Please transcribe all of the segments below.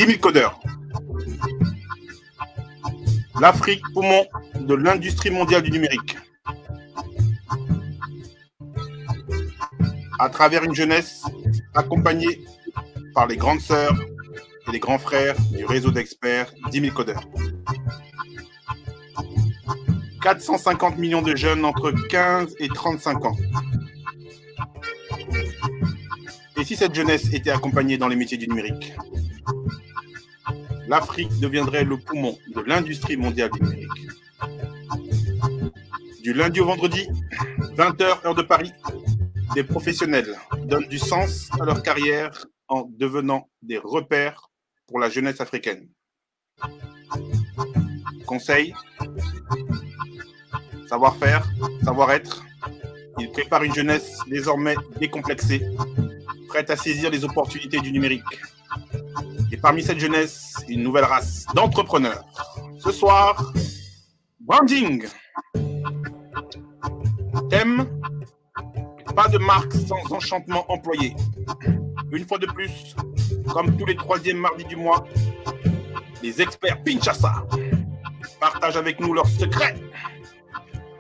10 000 codeurs. L'Afrique, poumon de l'industrie mondiale du numérique. À travers une jeunesse accompagnée par les grandes sœurs et les grands frères du réseau d'experts 10 000 codeurs. 450 millions de jeunes entre 15 et 35 ans. Et si cette jeunesse était accompagnée dans les métiers du numérique, l'Afrique deviendrait le poumon de l'industrie mondiale du numérique. Du lundi au vendredi, 20h, heure de Paris, des professionnels donnent du sens à leur carrière en devenant des repères pour la jeunesse africaine. Conseils, savoir-faire, savoir-être, ils préparent une jeunesse désormais décomplexée, prête à saisir les opportunités du numérique. Et parmi cette jeunesse, une nouvelle race d'entrepreneurs. Ce soir, branding. Thème, pas de marque sans enchantement employé. Une fois de plus, comme tous les troisièmes mardis du mois, les experts Pinchasa partagent avec nous leurs secrets.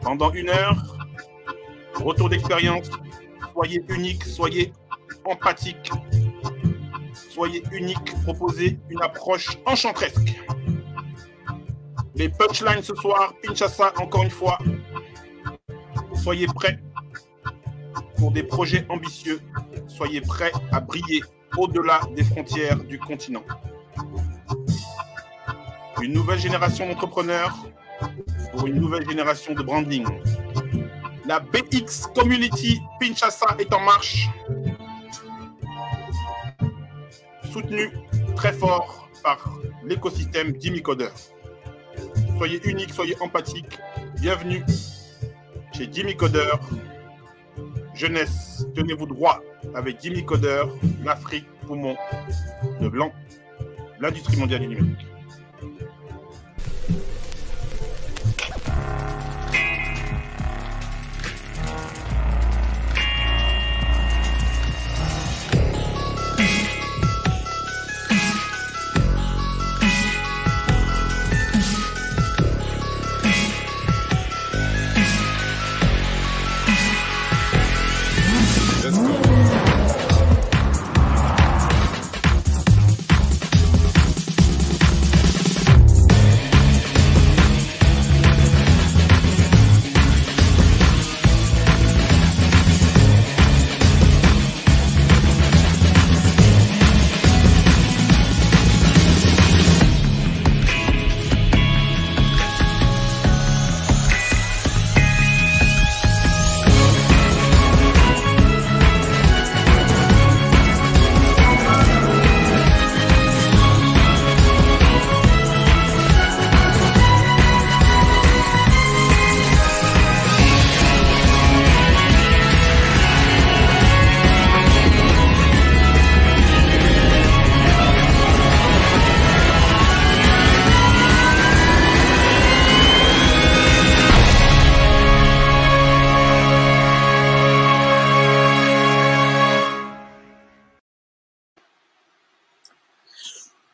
Pendant 1 heure, retour d'expérience, soyez unique, soyez empathique, soyez unique, proposez une approche enchanteresque. Les punchlines ce soir, Pinchasa encore une fois, soyez prêts pour des projets ambitieux, soyez prêts à briller au-delà des frontières du continent. Une nouvelle génération d'entrepreneurs pour une nouvelle génération de branding. La BX Community Pinchasa est en marche, soutenue très fort par l'écosystème 10 000 codeurs. Soyez unique, soyez empathique. Bienvenue chez 10 000 codeurs. Jeunesse, tenez-vous droit avec 10 000 codeurs, l'Afrique, poumon de blanc, l'industrie mondiale du numérique.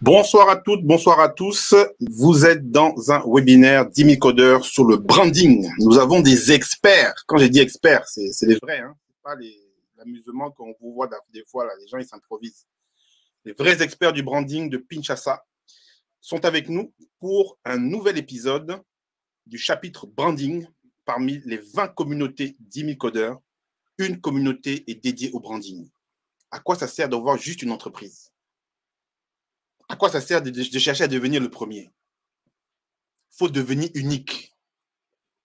Bonsoir à toutes, bonsoir à tous. Vous êtes dans un webinaire 10 000 codeurs sur le branding. Nous avons des experts. Quand j'ai dit experts, c'est les vrais, hein. C'est pas l'amusement qu'on vous voit des fois là. Les gens ils s'improvisent. Les vrais experts du branding de Pinchasa sont avec nous pour un nouvel épisode du chapitre branding. Parmi les 20 communautés 10 000 codeurs, une communauté est dédiée au branding. À quoi ça sert d'avoir juste une entreprise? À quoi ça sert de chercher à devenir le premier? Il faut devenir unique.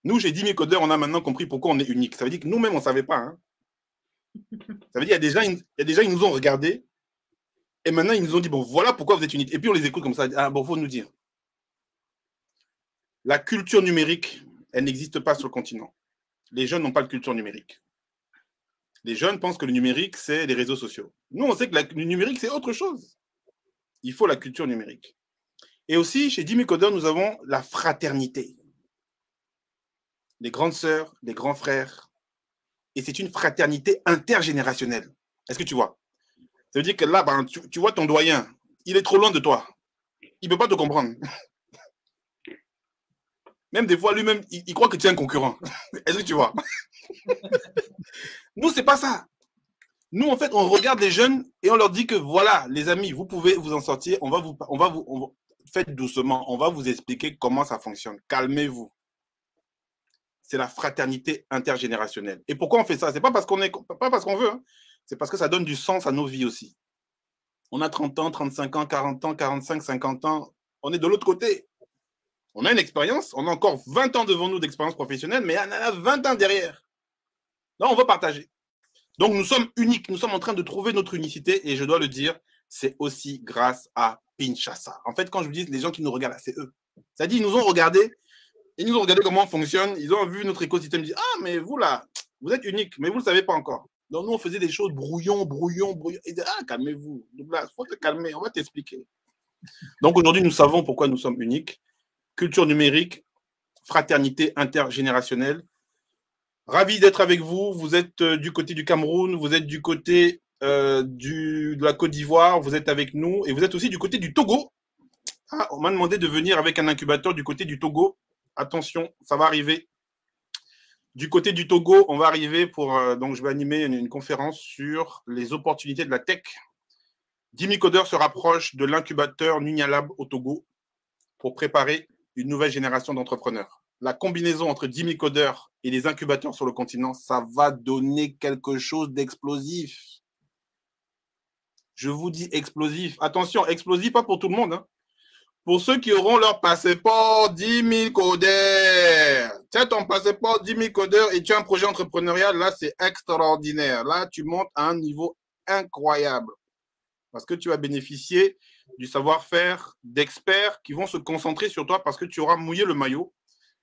Nous, chez 10 000 codeurs, on a maintenant compris pourquoi on est unique. Ça veut dire que nous-mêmes, on ne savait pas. Hein. Ça veut dire qu'il y a des gens, ils nous ont regardés et maintenant, ils nous ont dit, bon, voilà pourquoi vous êtes unique. Et puis, on les écoute comme ça. Ah, bon, il faut nous dire. La culture numérique, elle n'existe pas sur le continent. Les jeunes n'ont pas de culture numérique. Les jeunes pensent que le numérique, c'est les réseaux sociaux. Nous, on sait que le numérique, c'est autre chose. Il faut la culture numérique. Et aussi, chez 10 000 codeurs, nous avons la fraternité. Les grandes sœurs, les grands frères. Et c'est une fraternité intergénérationnelle. Est-ce que tu vois? Ça veut dire que là, ben, tu vois ton doyen, il est trop loin de toi. Il ne peut pas te comprendre. Même des fois, lui-même, il croit que tu es un concurrent. Est-ce que tu vois? Nous, c'est pas ça. Nous, en fait, on regarde les jeunes et on leur dit que voilà, les amis, vous pouvez vous en sortir. Faites doucement. On va vous expliquer comment ça fonctionne. Calmez-vous. C'est la fraternité intergénérationnelle. Et pourquoi on fait ça? C'est pas parce qu'on veut. Hein. C'est parce que ça donne du sens à nos vies aussi. On a 30 ans, 35 ans, 40 ans, 45, 50 ans. On est de l'autre côté. On a une expérience. On a encore 20 ans devant nous d'expérience professionnelle, mais on en a 20 ans derrière. Là, on veut partager. Donc, nous sommes uniques. Nous sommes en train de trouver notre unicité. Et je dois le dire, c'est aussi grâce à Pinchasa. En fait, quand je vous dis les gens qui nous regardent, c'est eux. C'est-à-dire, ils nous ont regardé. Ils nous ont regardé comment on fonctionne. Ils ont vu notre écosystème. Ils disent, ah, mais vous, là, vous êtes unique. Mais vous ne le savez pas encore. Donc, nous, on faisait des choses brouillon. Ils disaient, ah, calmez-vous. Donc là, il faut te calmer. On va t'expliquer. Donc, aujourd'hui, nous savons pourquoi nous sommes uniques. Culture numérique, fraternité intergénérationnelle. Ravi d'être avec vous. Vous êtes du côté du Cameroun, vous êtes du côté de la Côte d'Ivoire, vous êtes avec nous et vous êtes aussi du côté du Togo. Ah, on m'a demandé de venir avec un incubateur du côté du Togo. Attention, ça va arriver. Du côté du Togo, on va arriver pour... donc, je vais animer une conférence sur les opportunités de la tech. Jimmy Coder se rapproche de l'incubateur Nunia au Togo pour préparer une nouvelle génération d'entrepreneurs. La combinaison entre Jimmy Coder et les incubateurs sur le continent, ça va donner quelque chose d'explosif. Je vous dis explosif. Attention, explosif, pas pour tout le monde. Hein. Pour ceux qui auront leur passeport Jimmy Coder. Tu as ton passeport Jimmy Coder et tu as un projet entrepreneurial, là, c'est extraordinaire. Là, tu montes à un niveau incroyable. Parce que tu vas bénéficier du savoir-faire d'experts qui vont se concentrer sur toi parce que tu auras mouillé le maillot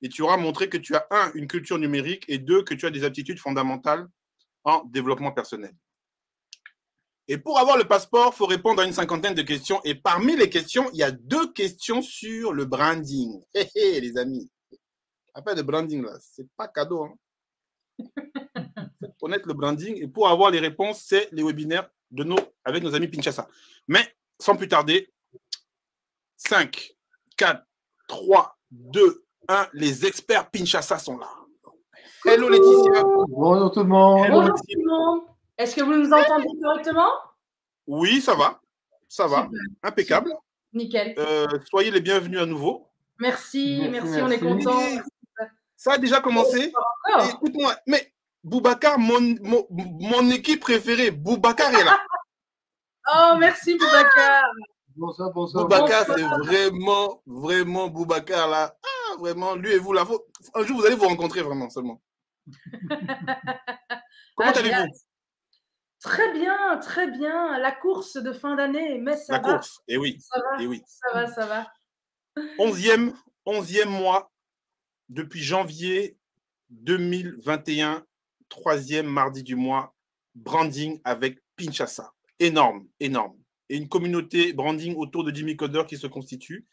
et tu auras montré que tu as, un, une culture numérique et deux, que tu as des aptitudes fondamentales en développement personnel. Et pour avoir le passeport, il faut répondre à une cinquantaine de questions. Et parmi les questions, il y a 2 questions sur le branding. Hé, hé, les amis. Affaire de branding, là, c'est pas cadeau. Hein. Faut connaître le branding. Et pour avoir les réponses, c'est les webinaires avec nos amis Pinchasa. Mais, sans plus tarder, 5, 4, 3, 2, 1, les experts Pinchasa sont là. Hello Laetitia. Bonjour tout le monde. Hello, bonjour tout le monde. Est-ce que vous nous entendez correctement? Oui, ça va. Ça va. Super. Impeccable. Super. Nickel. Soyez les bienvenus à nouveau. Merci, on est content. Ça a déjà commencé. Écoute-moi, mais Boubacar, mon équipe préférée, Boubacar est là. Oh, merci Boubacar. Bonsoir. Boubacar, c'est vraiment Boubacar là. Ah, vraiment, lui et vous là. Un jour, vous allez vous rencontrer vraiment seulement. Comment allez-vous? Très bien. La course de fin d'année, mais ça va. La course, et oui. Ça va, et oui. Ça va. 11e mois depuis janvier 2021, 3e mardi du mois, branding avec Pinchasa. Énorme. Et une communauté branding autour de Jimmy Coder qui se constitue.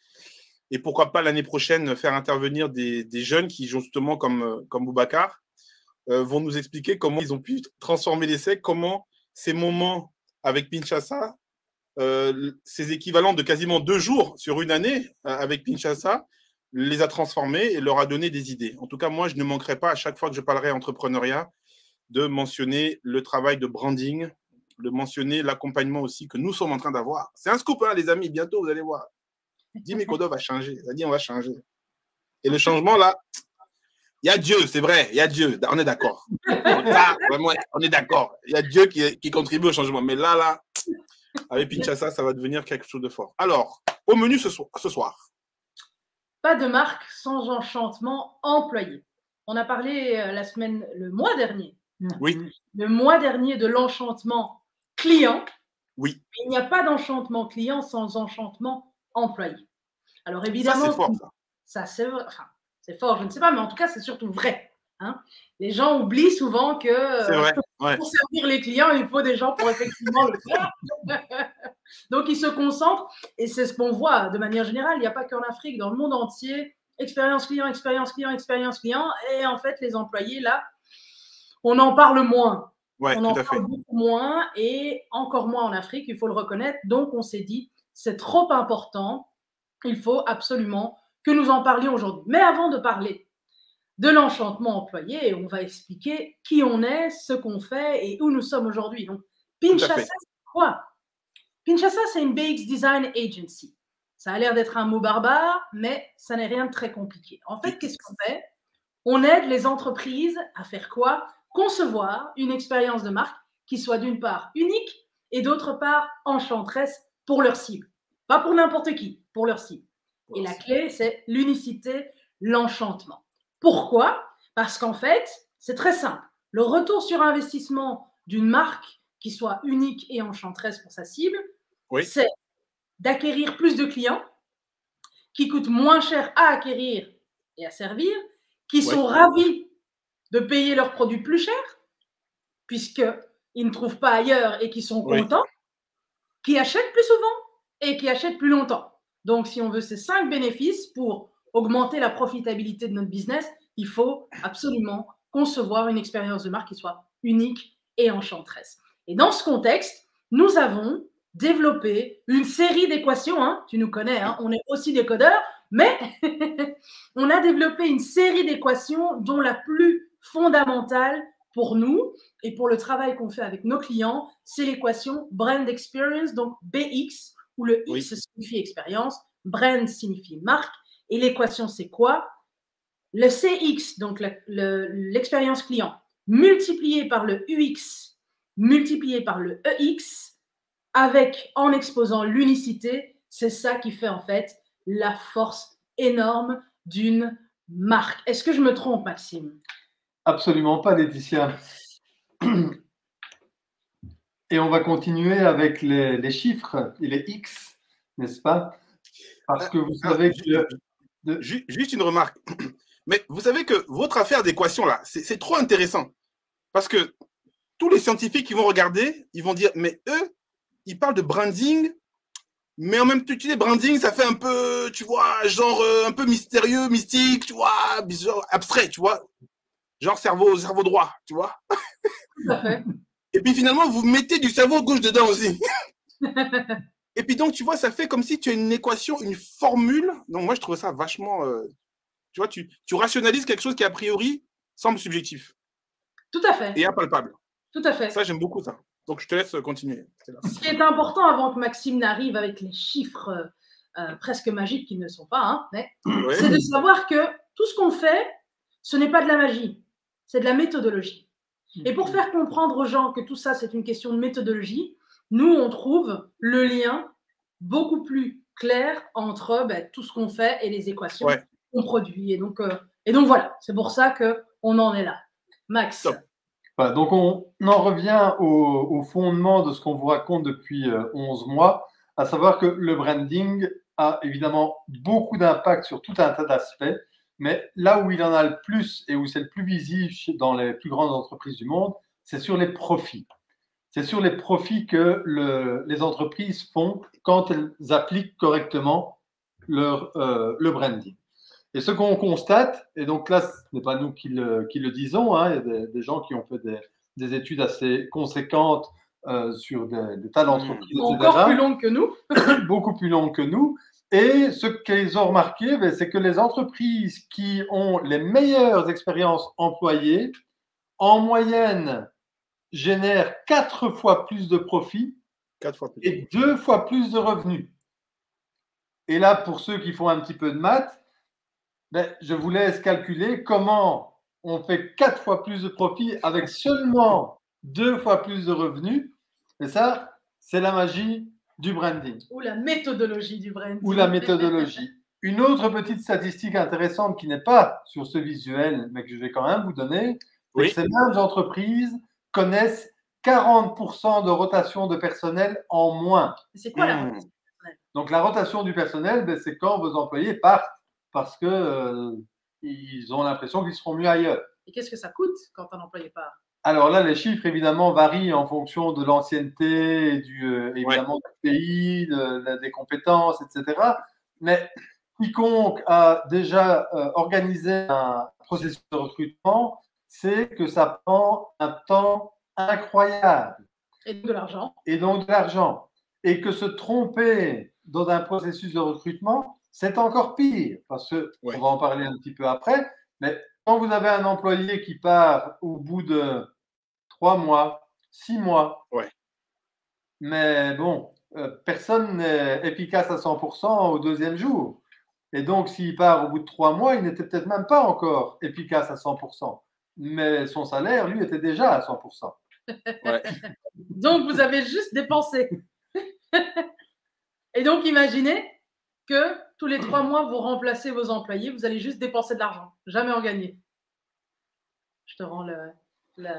Et pourquoi pas l'année prochaine faire intervenir des jeunes qui, justement, comme Boubacar, vont nous expliquer comment ils ont pu transformer l'essai, comment ces moments avec Pinchasa, ces équivalents de quasiment 2 jours sur une année avec Pinchasa, les a transformés et leur a donné des idées. En tout cas, moi, je ne manquerai pas à chaque fois que je parlerai entrepreneuriat de mentionner le travail de branding, de mentionner l'accompagnement aussi que nous sommes en train d'avoir. C'est un scoop, hein, les amis, bientôt, vous allez voir. Jimmy Coder va changer. C'est-à-dire, on va changer. Et le changement, là, il y a Dieu, c'est vrai, il y a Dieu, on est d'accord. Là, vraiment, on est d'accord. Il y a Dieu qui contribue au changement. Mais là, avec Pinchasa, ça va devenir quelque chose de fort. Alors, au menu ce soir. Pas de marque sans enchantement employé. On a parlé le mois dernier. Oui. Le mois dernier de l'enchantement client. Oui. Il n'y a pas d'enchantement client sans enchantement employé. Alors évidemment, ça c'est fort. Ça c'est vrai. Enfin, c'est fort, je ne sais pas, mais en tout cas, c'est surtout vrai. Hein. Les gens oublient souvent que pour servir les clients, il faut des gens pour effectivement le faire. Donc, ils se concentrent et c'est ce qu'on voit de manière générale. Il n'y a pas qu'en Afrique, dans le monde entier, expérience client. Et en fait, les employés, là, on en parle moins. Ouais, on en parle beaucoup moins et encore moins en Afrique, il faut le reconnaître. Donc, on s'est dit, c'est trop important. Il faut absolument que nous en parlions aujourd'hui. Mais avant de parler de l'enchantement employé, on va expliquer qui on est, ce qu'on fait et où nous sommes aujourd'hui. Donc, Pinchasa, c'est quoi? Pinchasa, c'est une BX Design Agency. Ça a l'air d'être un mot barbare, mais ça n'est rien de très compliqué. En fait, qu'est-ce qu'on fait? On aide les entreprises à faire quoi? Concevoir une expérience de marque qui soit d'une part unique et d'autre part enchanteresse pour leur cible. Pas pour n'importe qui, pour leur cible. Et la clé, c'est l'unicité, l'enchantement. Pourquoi? Parce qu'en fait, c'est très simple. Le retour sur investissement d'une marque qui soit unique et enchanteresse pour sa cible, c'est d'acquérir plus de clients qui coûtent moins cher à acquérir et à servir, qui sont ravis de payer leurs produits plus cher, puisqu'ils ne trouvent pas ailleurs et qui sont contents, qui achètent plus souvent et qui achètent plus longtemps. Donc, si on veut ces 5 bénéfices pour augmenter la profitabilité de notre business, il faut absolument concevoir une expérience de marque qui soit unique et enchanteresse. Et dans ce contexte, nous avons développé une série d'équations. Tu nous connais, on est aussi des codeurs, mais on a développé une série d'équations dont la plus fondamentale pour nous et pour le travail qu'on fait avec nos clients, c'est l'équation Brand Experience, donc BX, où le X signifie expérience, brand signifie marque, et l'équation c'est quoi? Le CX, donc l'expérience client, multiplié par le UX, multiplié par le EX, en exposant l'unicité, c'est ça qui fait en fait la force énorme d'une marque. Est-ce que je me trompe, Maxime? Absolument pas, Laetitia. Et on va continuer avec les chiffres et les X, n'est-ce pas? Parce que vous savez que… Juste une remarque. Mais vous savez que votre affaire d'équation, là, c'est trop intéressant. Parce que tous les scientifiques qui vont regarder, ils vont dire, mais eux, ils parlent de branding, mais en même temps, tu dis branding, ça fait un peu, tu vois, genre un peu mystérieux, mystique, tu vois, genre abstrait, tu vois. Genre cerveau droit, tu vois. Tout à fait. Et puis finalement, vous mettez du cerveau gauche dedans aussi. Et puis donc, tu vois, ça fait comme si tu as une équation, une formule. Donc moi, je trouve ça vachement… tu vois, tu rationalises quelque chose qui, a priori, semble subjectif. Tout à fait. Et impalpable. Tout à fait. Ça, j'aime beaucoup ça. Donc, je te laisse continuer. Ce qui est important avant que Maxime n'arrive avec les chiffres presque magiques qui ne sont pas, c'est de savoir que tout ce qu'on fait, ce n'est pas de la magie, c'est de la méthodologie. Et pour faire comprendre aux gens que tout ça, c'est une question de méthodologie, nous, on trouve le lien beaucoup plus clair entre tout ce qu'on fait et les équations qu'on produit. Et donc voilà, c'est pour ça qu'on en est là. Max. Top. Voilà, donc on en revient au fondement de ce qu'on vous raconte depuis 11 mois, à savoir que le branding a évidemment beaucoup d'impact sur tout un tas d'aspects, mais là où il en a le plus et où c'est le plus visible dans les plus grandes entreprises du monde, c'est sur les profits. C'est sur les profits que les entreprises font quand elles appliquent correctement le branding. Et ce qu'on constate, et donc là, ce n'est pas nous qui le disons, il y a des gens qui ont fait des études assez conséquentes sur des tas d'entreprises, encore plus longues que nous. Beaucoup plus longues que nous. Et ce qu'ils ont remarqué, c'est que les entreprises qui ont les meilleures expériences employées, en moyenne, génèrent 4 fois plus de profits et 2 fois plus de revenus. Et là, pour ceux qui font un petit peu de maths, je vous laisse calculer comment on fait 4 fois plus de profit avec seulement 2 fois plus de revenus. Et ça, c'est la magie du branding. Ou la méthodologie du branding. Ou la méthodologie. Une autre petite statistique intéressante qui n'est pas sur ce visuel, mais que je vais quand même vous donner, c'est que ces mêmes entreprises connaissent 40% de rotation de personnel en moins. C'est quoi la rotation du personnel? Donc la rotation du personnel, c'est quand vos employés partent parce qu'ils ont l'impression qu'ils seront mieux ailleurs. Et qu'est-ce que ça coûte quand un employé part? Alors là, les chiffres, évidemment, varient en fonction de l'ancienneté, évidemment, du pays, des compétences, etc. Mais quiconque a déjà organisé un processus de recrutement sait que ça prend un temps incroyable. Et de l'argent. Et donc de l'argent. et que se tromper dans un processus de recrutement, c'est encore pire, parce que on va en parler un petit peu après, mais quand vous avez un employé qui part au bout de 3 mois, 6 mois, mais bon, personne n'est efficace à 100% au deuxième jour. Et donc, s'il part au bout de 3 mois, il n'était peut-être même pas encore efficace à 100%. Mais son salaire, lui, était déjà à 100%. Donc, vous avez juste dépensé. Et donc, imaginez que tous les 3 mois, vous remplacez vos employés, vous allez juste dépenser de l'argent, jamais en gagner. Je te rends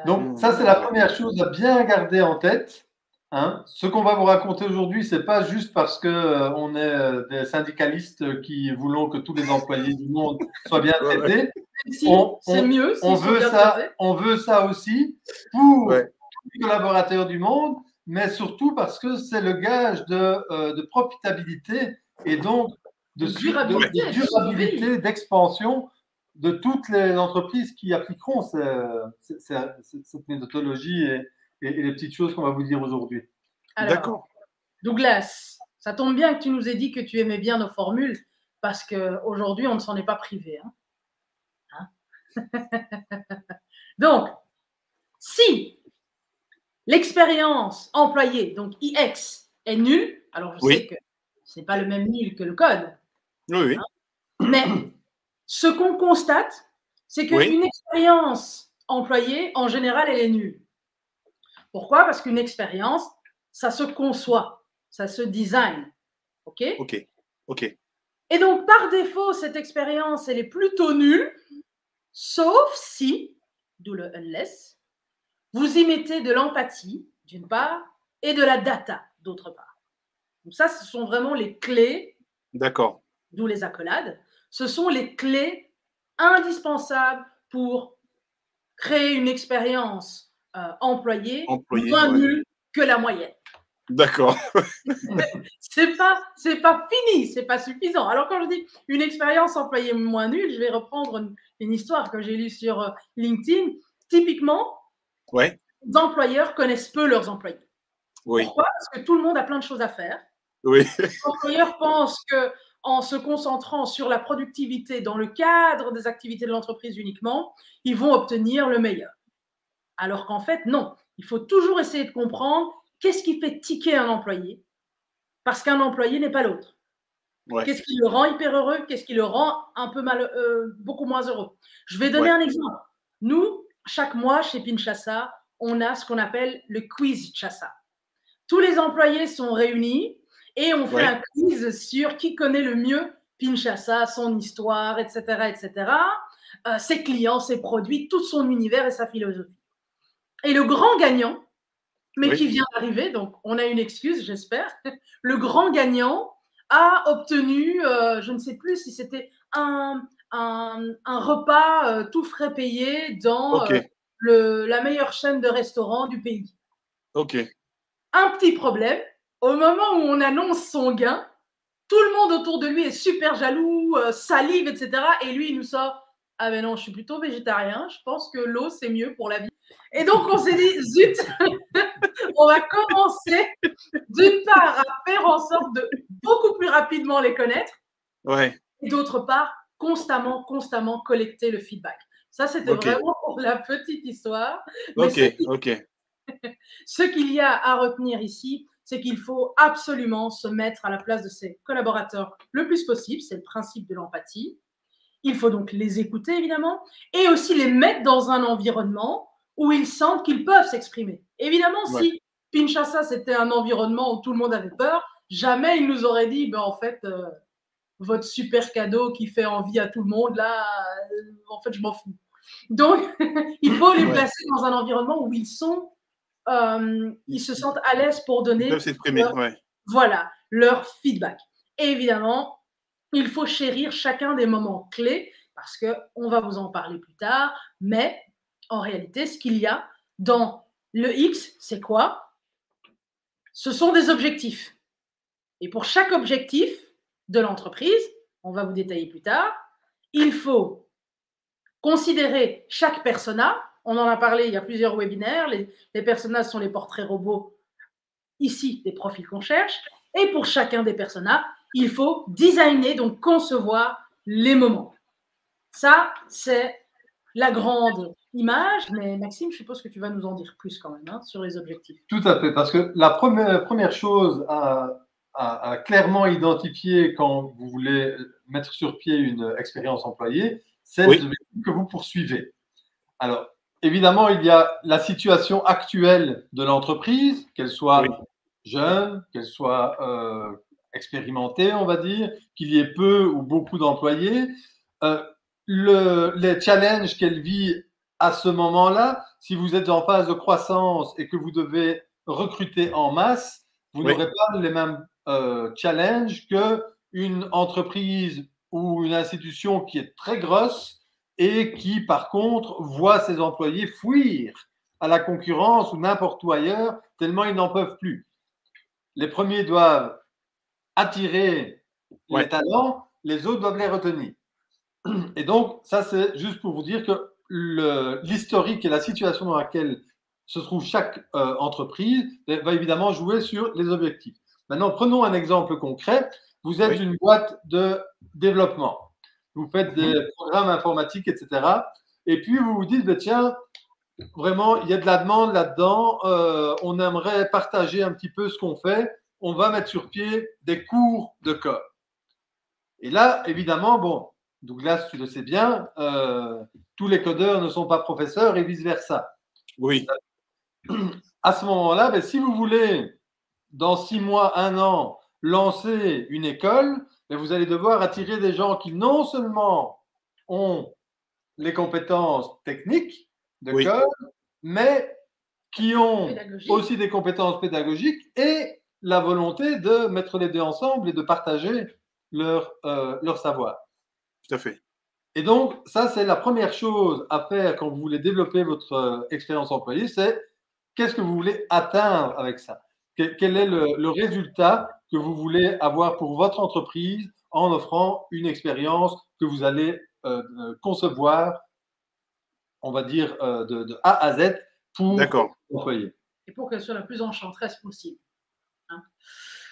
Donc, ça, c'est la première chose à bien garder en tête. Hein. Ce qu'on va vous raconter aujourd'hui, ce n'est pas juste parce qu'on est des syndicalistes qui voulons que tous les employés du monde soient bien traités. C'est mieux. On veut ça aussi pour tous les collaborateurs du monde, mais surtout parce que c'est le gage de profitabilité et donc de durabilité, d'expansion de toutes les entreprises qui appliqueront cette méthodologie et les petites choses qu'on va vous dire aujourd'hui. D'accord. Douglas, ça tombe bien que tu nous aies dit que tu aimais bien nos formules, parce qu'aujourd'hui, on ne s'en est pas privé. Donc, si l'expérience employée, donc IX, est nulle, alors je sais que ce n'est pas le même nul que le code, mais ce qu'on constate, c'est qu'une expérience employée, en général, elle est nulle. Pourquoi? Parce qu'une expérience, ça se conçoit, ça se design. OK? Et donc, par défaut, cette expérience, elle est plutôt nulle, sauf si, d'où le unless, vous y mettez de l'empathie, d'une part, et de la data, d'autre part. Donc ça, ce sont vraiment les clés. D'accord. D'où les accolades. Ce sont les clés indispensables pour créer une expérience employée moins nulle que la moyenne. D'accord. C'est pas fini, c'est pas suffisant. Alors quand je dis une expérience employée moins nulle, je vais reprendre une histoire que j'ai lue sur LinkedIn. Typiquement, les employeurs connaissent peu leurs employés. Pourquoi? Parce que tout le monde a plein de choses à faire. Les employeurs pensent que en se concentrant sur la productivité dans le cadre des activités de l'entreprise uniquement, ils vont obtenir le meilleur. Alors qu'en fait, non. Il faut toujours essayer de comprendre qu'est-ce qui fait tiquer un employé, parce qu'un employé n'est pas l'autre. Qu'est-ce qui le rend hyper heureux, qu'est-ce qui le rend un peu beaucoup moins heureux. Je vais donner un exemple. Nous, chaque mois, chez Pinchasa, on a ce qu'on appelle le quiz Chassa. Tous les employés sont réunis et on fait un quiz sur qui connaît le mieux Pinchasa, son histoire, etc., etc., ses clients, ses produits, tout son univers et sa philosophie. Et le grand gagnant, mais qui vient d'arriver, donc on a une excuse, j'espère, le grand gagnant a obtenu, je ne sais plus si c'était un repas tout frais payé dans la meilleure chaîne de restaurants du pays. Un petit problème, au moment où on annonce son gain, tout le monde autour de lui est super jaloux, salive, etc. Et lui, il nous sort « Ah ben non, je suis plutôt végétarien, je pense que l'eau, c'est mieux pour la vie. » Et donc, on s'est dit « Zut, on va commencer d'une part à faire en sorte de beaucoup plus rapidement les connaître et d'autre part, constamment collecter le feedback. » Ça, c'était vraiment pour la petite histoire. Ce qu'il y a à retenir ici, c'est qu'il faut absolument se mettre à la place de ses collaborateurs le plus possible. C'est le principe de l'empathie. Il faut donc les écouter, évidemment, et aussi les mettre dans un environnement où ils sentent qu'ils peuvent s'exprimer. Évidemment, si Pinchasa, c'était un environnement où tout le monde avait peur, jamais il nous aurait dit, ben, en fait, votre super cadeau qui fait envie à tout le monde, là, en fait, je m'en fous. Donc, il faut les placer dans un environnement où ils sont ils se sentent à l'aise pour donner leur feedback. Et évidemment, il faut chérir chacun des moments clés parce qu'on va vous en parler plus tard, mais en réalité, ce qu'il y a dans le X, c'est quoi? Ce sont des objectifs. Et pour chaque objectif de l'entreprise, on va vous détailler plus tard, il faut considérer chaque persona. On en a parlé, il y a plusieurs webinaires. Les personas sont les portraits robots ici des profils qu'on cherche. Et pour chacun des personas, il faut designer, donc concevoir les moments. Ça, c'est la grande image, mais Maxime, je suppose que tu vas nous en dire plus quand même sur les objectifs. Tout à fait, parce que la première chose à clairement identifier quand vous voulez mettre sur pied une expérience employée, c'est les objectifs que vous poursuivez. Alors, évidemment, il y a la situation actuelle de l'entreprise, qu'elle soit jeune, qu'elle soit expérimentée, on va dire, qu'il y ait peu ou beaucoup d'employés. Les challenges qu'elle vit à ce moment-là, si vous êtes en phase de croissance et que vous devez recruter en masse, vous n'aurez pas les mêmes challenges qu'une entreprise ou une institution qui est très grosse et qui, par contre, voit ses employés fuir à la concurrence ou n'importe où ailleurs, tellement ils n'en peuvent plus. Les premiers doivent attirer les talents, les autres doivent les retenir. Et donc, ça, c'est juste pour vous dire que l'historique et la situation dans laquelle se trouve chaque entreprise va évidemment jouer sur les objectifs. Maintenant, prenons un exemple concret. Vous êtes une boîte de développement. Vous faites des programmes informatiques, etc. Et puis, vous vous dites, ben, tiens, vraiment, il y a de la demande là-dedans. On aimerait partager un petit peu ce qu'on fait. On va mettre sur pied des cours de code. Et là, évidemment, bon, Douglas, tu le sais bien, tous les codeurs ne sont pas professeurs et vice-versa. Oui. À ce moment-là, ben, si vous voulez, dans 6 mois, 1 an, lancer une école, ben, vous allez devoir attirer des gens qui non seulement ont les compétences techniques de code, mais qui ont aussi des compétences pédagogiques et la volonté de mettre les deux ensemble et de partager leur savoir. Tout à fait. Et donc, ça, c'est la première chose à faire quand vous voulez développer votre expérience employée, c'est qu'est-ce que vous voulez atteindre avec ça? Quel est le résultat que vous voulez avoir pour votre entreprise en offrant une expérience que vous allez concevoir, on va dire, de A à Z pour l'employé. Et pour qu'elle soit la plus enchanteresse possible.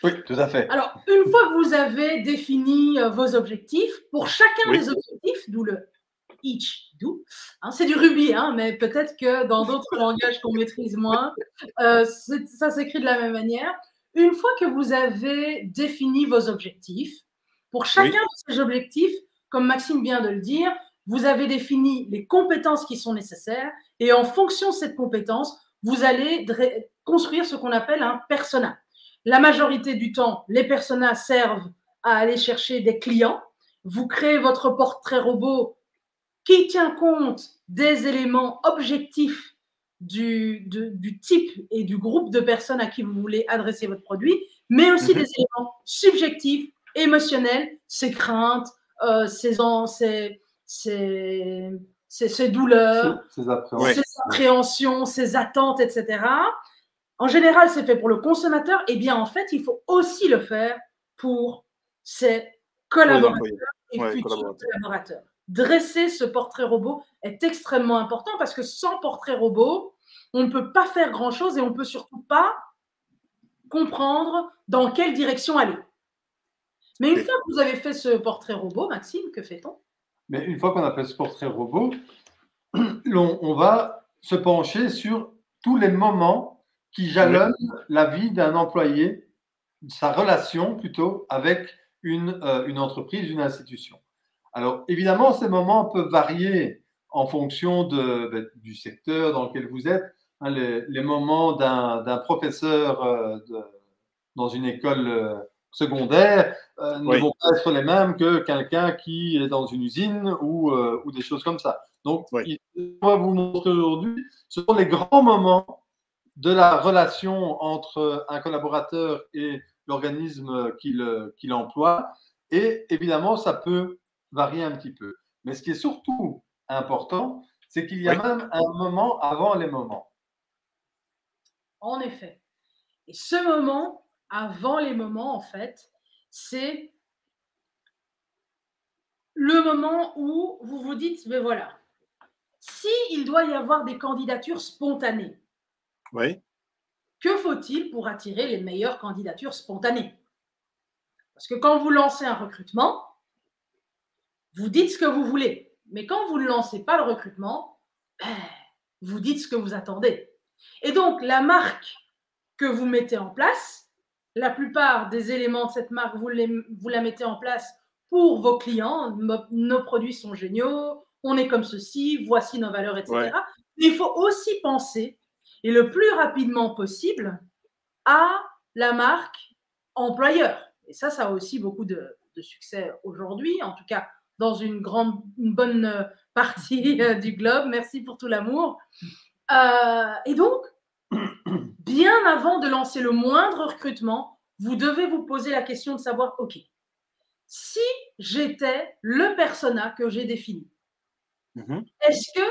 Oui, tout à fait. Alors, une fois que vous avez défini vos objectifs, pour chacun des objectifs, d'où le each do, c'est du Ruby, mais peut-être que dans d'autres langages qu'on maîtrise moins, ça s'écrit de la même manière. Une fois que vous avez défini vos objectifs, pour chacun de ces objectifs, comme Maxime vient de le dire, vous avez défini les compétences qui sont nécessaires et en fonction de cette compétence, vous allez construire ce qu'on appelle un persona. La majorité du temps, les personas servent à aller chercher des clients. Vous créez votre portrait robot qui tient compte des éléments objectifs du type et du groupe de personnes à qui vous voulez adresser votre produit, mais aussi des éléments subjectifs, émotionnels, ses craintes, ses douleurs, ses appréhensions, ses attentes, etc. En général, c'est fait pour le consommateur. Et bien, en fait, il faut aussi le faire pour ses collaborateurs et futurs collaborateurs. Dresser ce portrait robot est extrêmement important parce que sans portrait robot, on ne peut pas faire grand-chose et on ne peut surtout pas comprendre dans quelle direction aller. Mais une fois que vous avez fait ce portrait robot, Maxime, que fait-on? Mais une fois qu'on a fait ce portrait robot, on va se pencher sur tous les moments qui jalonne la vie d'un employé, sa relation plutôt avec une entreprise, une institution. Alors, évidemment, ces moments peuvent varier en fonction du secteur dans lequel vous êtes. Les moments d'un professeur dans une école secondaire ne vont pas être les mêmes que quelqu'un qui est dans une usine ou des choses comme ça. Donc, on va vous montrer aujourd'hui, ce sont les grands moments de la relation entre un collaborateur et l'organisme qu'il emploie. Et évidemment, ça peut varier un petit peu. Mais ce qui est surtout important, c'est qu'il y a même un moment avant les moments. En effet. Et ce moment, avant les moments, en fait, c'est le moment où vous vous dites, mais voilà, s'il doit y avoir des candidatures spontanées, Que faut-il pour attirer les meilleures candidatures spontanées? Parce que quand vous lancez un recrutement, vous dites ce que vous voulez. Mais quand vous ne lancez pas le recrutement, vous dites ce que vous attendez. Et donc, la marque que vous mettez en place, la plupart des éléments de cette marque, vous la mettez en place pour vos clients. Nos produits sont géniaux, on est comme ceci, voici nos valeurs, etc. Ouais. Mais il faut aussi penser, et le plus rapidement possible, à la marque employeur. Et ça a aussi beaucoup de succès aujourd'hui, en tout cas dans une bonne partie du globe. Merci pour tout l'amour. Et donc, bien avant de lancer le moindre recrutement, vous devez vous poser la question de savoir, OK, si j'étais le persona que j'ai défini, est-ce que,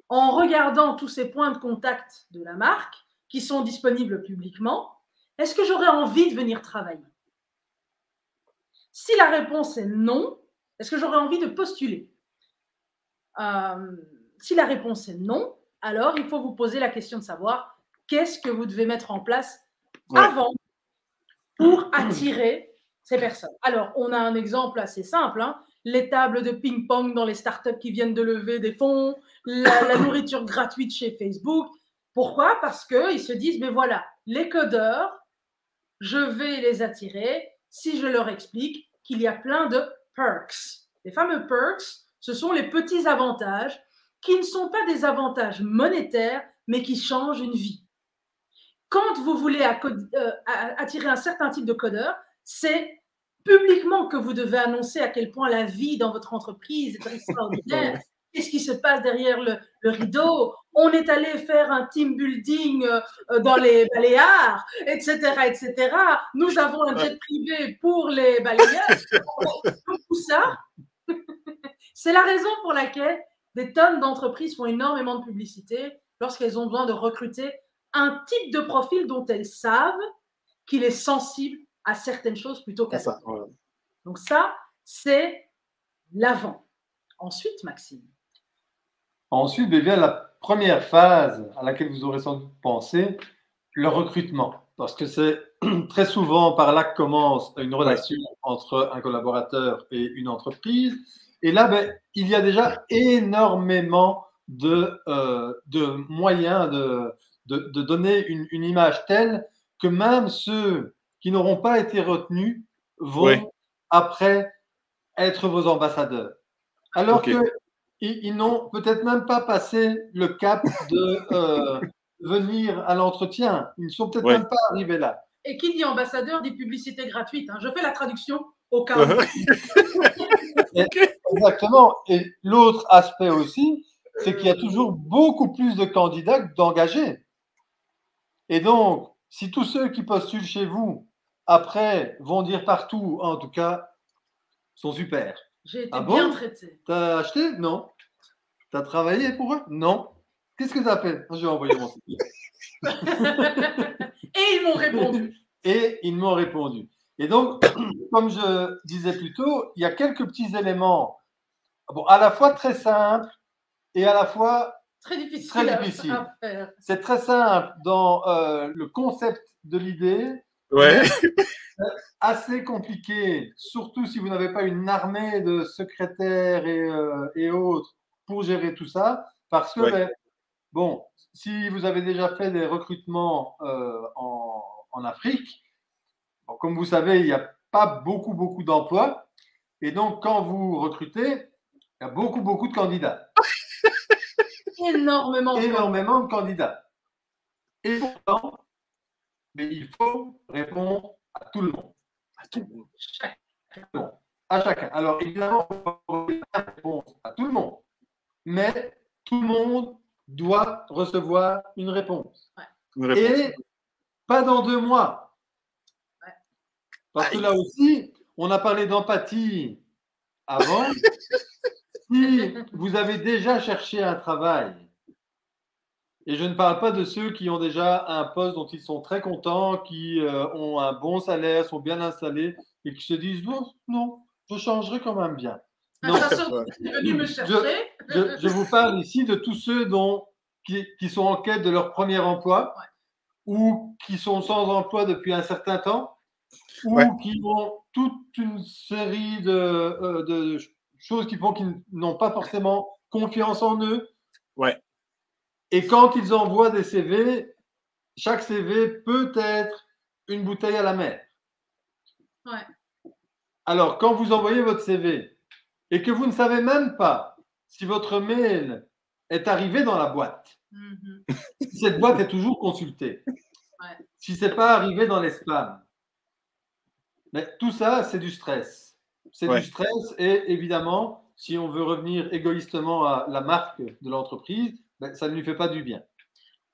en regardant tous ces points de contact de la marque qui sont disponibles publiquement, est-ce que j'aurais envie de venir travailler? Si la réponse est non, est-ce que j'aurais envie de postuler? Si la réponse est non, alors il faut vous poser la question de savoir qu'est-ce que vous devez mettre en place avant pour attirer ces personnes. Alors, on a un exemple assez simple, hein, les tables de ping-pong dans les startups qui viennent de lever des fonds, la nourriture gratuite chez Facebook. Pourquoi? Parce qu'ils se disent, mais voilà, les codeurs, je vais les attirer si je leur explique qu'il y a plein de perks. Les fameux perks, ce sont les petits avantages qui ne sont pas des avantages monétaires, mais qui changent une vie. Quand vous voulez attirer un certain type de codeur, c'est publiquement que vous devez annoncer à quel point la vie dans votre entreprise est extraordinaire. Qu'est-ce qui se passe derrière le rideau? On est allé faire un team building dans les Baléares, etc., etc. Nous avons un jet privé pour les balayeurs. Tout ça, c'est la raison pour laquelle des tonnes d'entreprises font énormément de publicité lorsqu'elles ont besoin de recruter un type de profil dont elles savent qu'il est sensible à certaines choses plutôt qu'à ça. Ouais. Donc ça, c'est l'avant. Ensuite, Maxime. Ensuite, vient la première phase à laquelle vous aurez sans doute pensé, le recrutement. Parce que c'est très souvent par là que commence une relation entre un collaborateur et une entreprise. Et là, il y a déjà énormément de moyens de donner une image telle que même ceux qui n'auront pas été retenus vont après être vos ambassadeurs. Alors qu'ils n'ont peut-être même pas passé le cap de venir à l'entretien. Ils ne sont peut-être même pas arrivés là. Et qui dit ambassadeur dit publicité gratuite. Hein. Je fais la traduction au cas où. Exactement. Et l'autre aspect aussi, c'est qu'il y a toujours beaucoup plus de candidats que d'engagés. Et donc, si tous ceux qui postulent chez vous, après, vont dire partout, en tout cas, sont super. J'ai été bien traité. T'as acheté? Non. T'as travaillé pour eux? Non. Qu'est-ce que t'as fait? Je vais envoyer mon CV. Et ils m'ont répondu. Et ils m'ont répondu. Et donc, comme je disais plus tôt, il y a quelques petits éléments, à la fois très simples et à la fois très difficile. À faire. C'est très simple dans le concept de l'idée. Assez compliqué, surtout si vous n'avez pas une armée de secrétaires et autres pour gérer tout ça, parce que, si vous avez déjà fait des recrutements en Afrique, comme vous savez, il n'y a pas beaucoup d'emplois, et donc quand vous recrutez, il y a beaucoup de candidats. Énormément de candidats. Et pourtant, il faut répondre à tout le monde. À tout le monde. À chacun. Alors, évidemment, il faut répondre à tout le monde. Mais tout le monde doit recevoir une réponse. Et pas dans 2 mois. Parce que là aussi, on a parlé d'empathie avant. Si vous avez déjà cherché un travail, et je ne parle pas de ceux qui ont déjà un poste dont ils sont très contents, qui ont un bon salaire, sont bien installés et qui se disent non, je changerai quand même bien. Non. Venu me chercher. Je vous parle ici de tous ceux qui sont en quête de leur premier emploi ou qui sont sans emploi depuis un certain temps, ou qui ont toute une série de choses qui font qu'ils n'ont pas forcément confiance en eux. Ouais. Et quand ils envoient des CV, chaque CV peut être une bouteille à la mer. Ouais. Alors, quand vous envoyez votre CV et que vous ne savez même pas si votre mail est arrivé dans la boîte, si cette boîte est toujours consultée, si ce n'est pas arrivé dans les spams, mais tout ça, c'est du stress. C'est du stress et évidemment, si on veut revenir égoïstement à la marque de l'entreprise, ça ne lui fait pas du bien.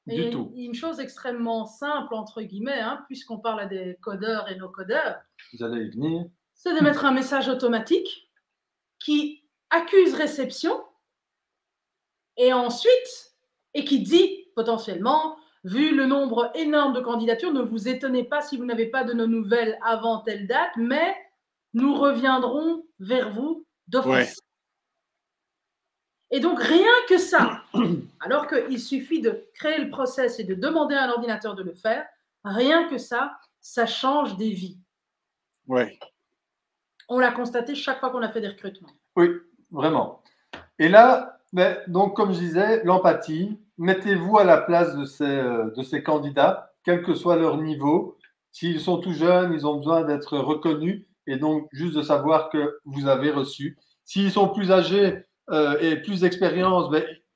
Du tout. Une chose extrêmement simple, entre guillemets, puisqu'on parle à des codeurs et no-codeurs, vous allez y venir, c'est de mettre un message automatique qui accuse réception et ensuite, et qui dit potentiellement, vu le nombre énorme de candidatures, ne vous étonnez pas si vous n'avez pas de nos nouvelles avant telle date, mais nous reviendrons vers vous d'office. Ouais. Et donc, rien que ça, alors qu'il suffit de créer le process et de demander à un ordinateur de le faire, rien que ça change des vies. Ouais. On l'a constaté chaque fois qu'on a fait des recrutements. Oui, vraiment. Et là, donc, comme je disais, l'empathie, mettez-vous à la place de ces candidats, quel que soit leur niveau. S'ils sont tout jeunes, ils ont besoin d'être reconnus et donc juste de savoir que vous avez reçu. S'ils sont plus âgés et plus d'expérience,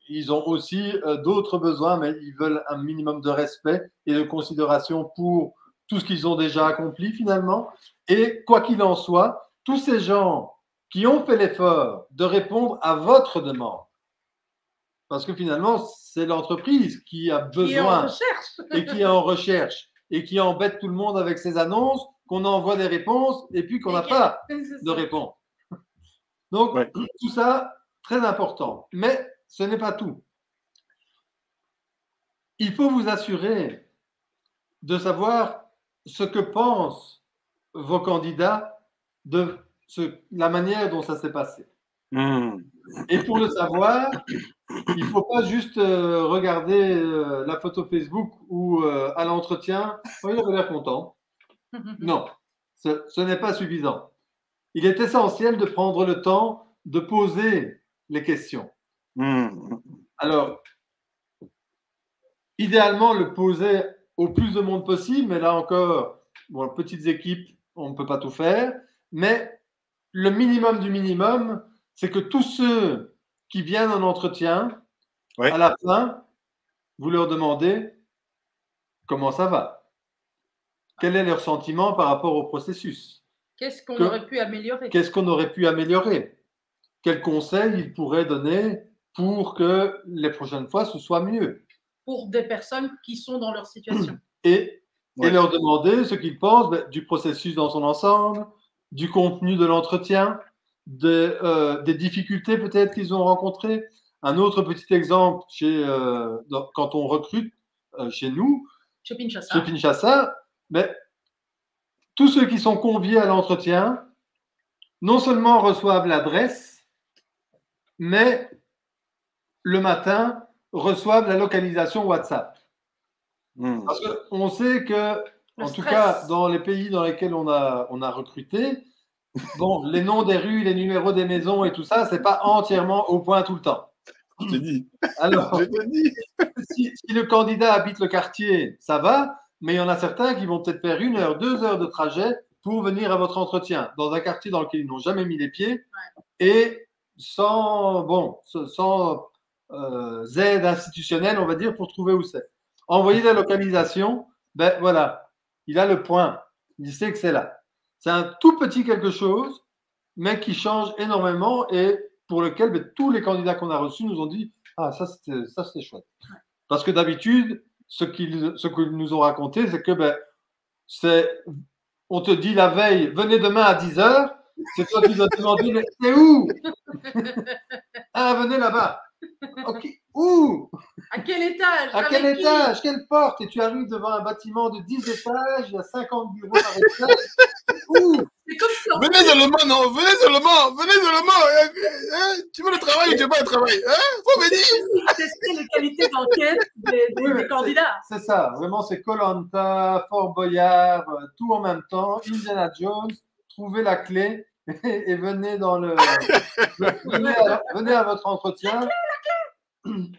ils ont aussi d'autres besoins, mais ils veulent un minimum de respect et de considération pour tout ce qu'ils ont déjà accompli finalement. Et quoi qu'il en soit, tous ces gens qui ont fait l'effort de répondre à votre demande, parce que finalement, c'est l'entreprise qui a besoin et qui est en recherche et qui embête tout le monde avec ses annonces, qu'on envoie des réponses et puis qu'on n'a pas de réponse. Donc, tout ça, très important. Mais ce n'est pas tout. Il faut vous assurer de savoir ce que pensent vos candidats de la manière dont ça s'est passé. Et pour le savoir, il ne faut pas juste regarder la photo Facebook ou à l'entretien, il avait l'air content. Non, ce n'est pas suffisant. Il est essentiel de prendre le temps de poser les questions. Alors, idéalement, le poser au plus de monde possible, mais là encore, petites équipes, on ne peut pas tout faire, mais le minimum du minimum, c'est que tous ceux qui viennent en entretien, à la fin, vous leur demandez comment ça va. Quel est leur sentiment par rapport au processus? Qu'est-ce qu'on aurait pu améliorer? Qu'est-ce qu'on aurait pu améliorer? Quels conseils ils pourraient donner pour que les prochaines fois, ce soit mieux? Pour des personnes qui sont dans leur situation. Et leur demander ce qu'ils pensent du processus dans son ensemble, du contenu de l'entretien, des difficultés peut-être qu'ils ont rencontrées. Un autre petit exemple, quand on recrute chez nous, chez Pinchasa, tous ceux qui sont conviés à l'entretien, non seulement reçoivent l'adresse, mais le matin, reçoivent la localisation WhatsApp. Parce qu'on sait que, en tout cas, dans les pays dans lesquels on a recruté, les noms des rues, les numéros des maisons et tout ça, c'est pas entièrement au point tout le temps. Je te dis. Alors, si le candidat habite le quartier, ça va, mais il y en a certains qui vont peut-être faire 1 heure, 2 heures de trajet pour venir à votre entretien, dans un quartier dans lequel ils n'ont jamais mis les pieds et sans aide institutionnelle, on va dire, pour trouver où c'est. Envoyer la localisation, il a le point, il sait que c'est là. C'est un tout petit quelque chose, mais qui change énormément et pour lequel tous les candidats qu'on a reçus nous ont dit « Ah, ça c'était chouette. » Parce que d'habitude, ce qu'ils nous ont raconté, c'est que on te dit la veille « Venez demain à 10h », c'est toi qui dois te demander « Mais c'est où ?»« Ah, venez là-bas. » Ok, où? À quel étage? À quel étage? Quelle porte? Et tu arrives devant un bâtiment de 10 étages, il y a 50 bureaux par étage. Où? Venez dans le monde non, venez seulement. Tu veux le travail ou tu veux pas le travail? Faut venir. Tester les qualités d'enquête des candidats. C'est ça, vraiment, c'est Koh-Lanta, Fort Boyard, tout en même temps, Indiana Jones, trouvez la clé et venez venez à votre entretien. La clé.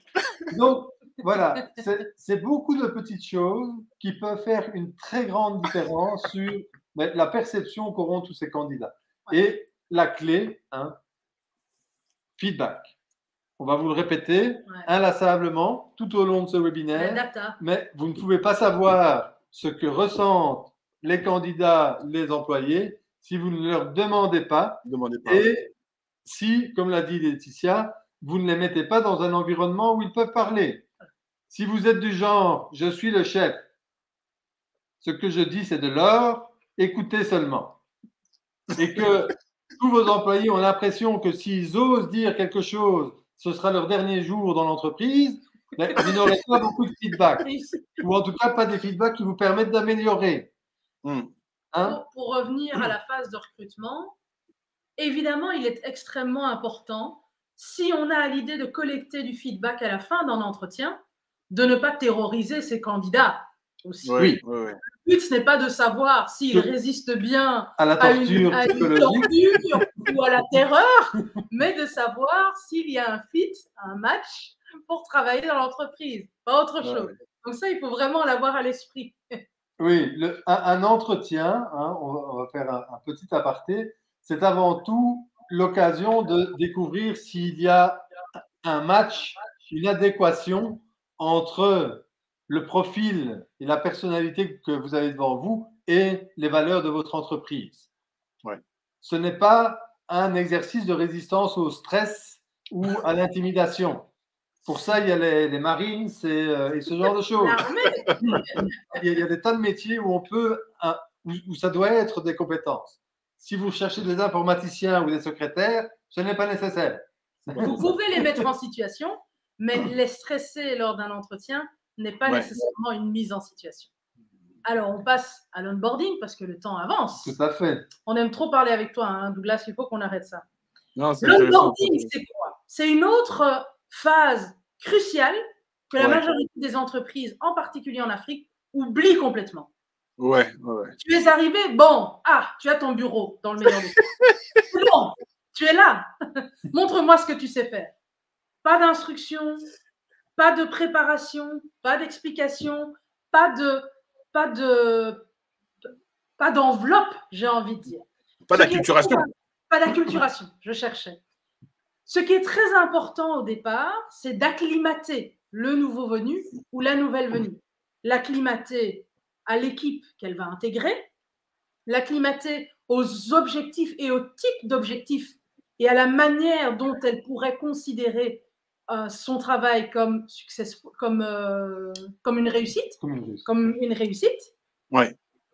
Donc, voilà, c'est beaucoup de petites choses qui peuvent faire une très grande différence sur la perception qu'auront tous ces candidats. Et la clé, feedback. On va vous le répéter inlassablement tout au long de ce webinaire, mais vous ne pouvez pas savoir ce que ressentent les candidats, les employés, si vous ne leur demandez pas. Et si, comme l'a dit Laetitia, vous ne les mettez pas dans un environnement où ils peuvent parler. Si vous êtes du genre, je suis le chef, ce que je dis c'est de l'or, écoutez seulement. Et que tous vos employés ont l'impression que s'ils osent dire quelque chose, ce sera leur dernier jour dans l'entreprise, mais vous n'aurez pas beaucoup de feedback. Ou en tout cas, pas des feedbacks qui vous permettent d'améliorer. Pour revenir à la phase de recrutement, évidemment, il est extrêmement important, si on a l'idée de collecter du feedback à la fin d'un entretien, de ne pas terroriser ses candidats aussi. Oui. Le but, ce n'est pas de savoir s'ils résistent bien à la torture ou à la terreur, mais de savoir s'il y a un fit, un match pour travailler dans l'entreprise, pas autre chose. Donc ça, il faut vraiment l'avoir à l'esprit. Oui, un entretien, on va faire un petit aparté, c'est avant tout l'occasion de découvrir s'il y a un match, une adéquation entre le profil et la personnalité que vous avez devant vous et les valeurs de votre entreprise. Ce n'est pas un exercice de résistance au stress ou à l'intimidation. Pour ça, il y a les Marines et ce genre de choses. Il y a des tas de métiers où où ça doit être des compétences. Si vous cherchez des informaticiens ou des secrétaires, ce n'est pas nécessaire. Vous pouvez les mettre en situation, mais les stresser lors d'un entretien n'est pas nécessairement une mise en situation. Alors, on passe à l'onboarding parce que le temps avance. Tout à fait. On aime trop parler avec toi, Douglas, il faut qu'on arrête ça. L'onboarding, c'est quoi? C'est une autre phase cruciale que la majorité des entreprises, en particulier en Afrique, oublient complètement. Tu es arrivé, tu as ton bureau dans le meilleur des cas. Bon, tu es là. Montre-moi ce que tu sais faire. Pas d'instruction, pas de préparation, pas d'explication, pas d'enveloppe, j'ai envie de dire. Pas d'acculturation. Pas d'acculturation, je cherchais. Ce qui est très important au départ, c'est d'acclimater le nouveau venu ou la nouvelle venue. L'acclimater à l'équipe qu'elle va intégrer, l'acclimater aux objectifs et au type d'objectifs et à la manière dont elle pourrait considérer son travail comme une réussite,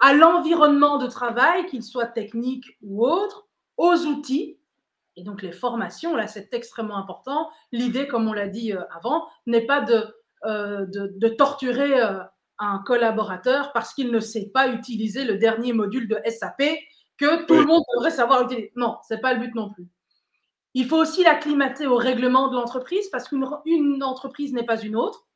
à l'environnement de travail, qu'il soit technique ou autre, aux outils. Et donc, les formations, là, c'est extrêmement important. L'idée, comme on l'a dit avant, n'est pas de torturer un collaborateur parce qu'il ne sait pas utiliser le dernier module de SAP que tout le monde devrait savoir utiliser. Non, ce n'est pas le but non plus. Il faut aussi l'acclimater au règlement de l'entreprise parce qu'une entreprise n'est pas une autre.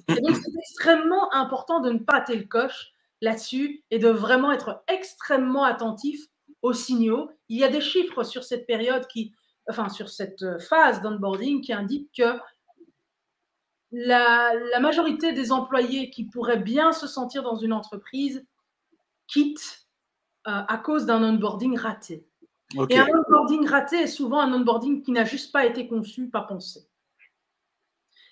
Et donc, c'est extrêmement important de ne pas rater le coche là-dessus et de vraiment être extrêmement attentif aux signaux. Il y a des chiffres sur cette période sur cette phase d'onboarding qui indiquent que la majorité des employés qui pourraient bien se sentir dans une entreprise quittent à cause d'un onboarding raté. Et un onboarding raté est souvent un onboarding qui n'a juste pas été conçu, pas pensé.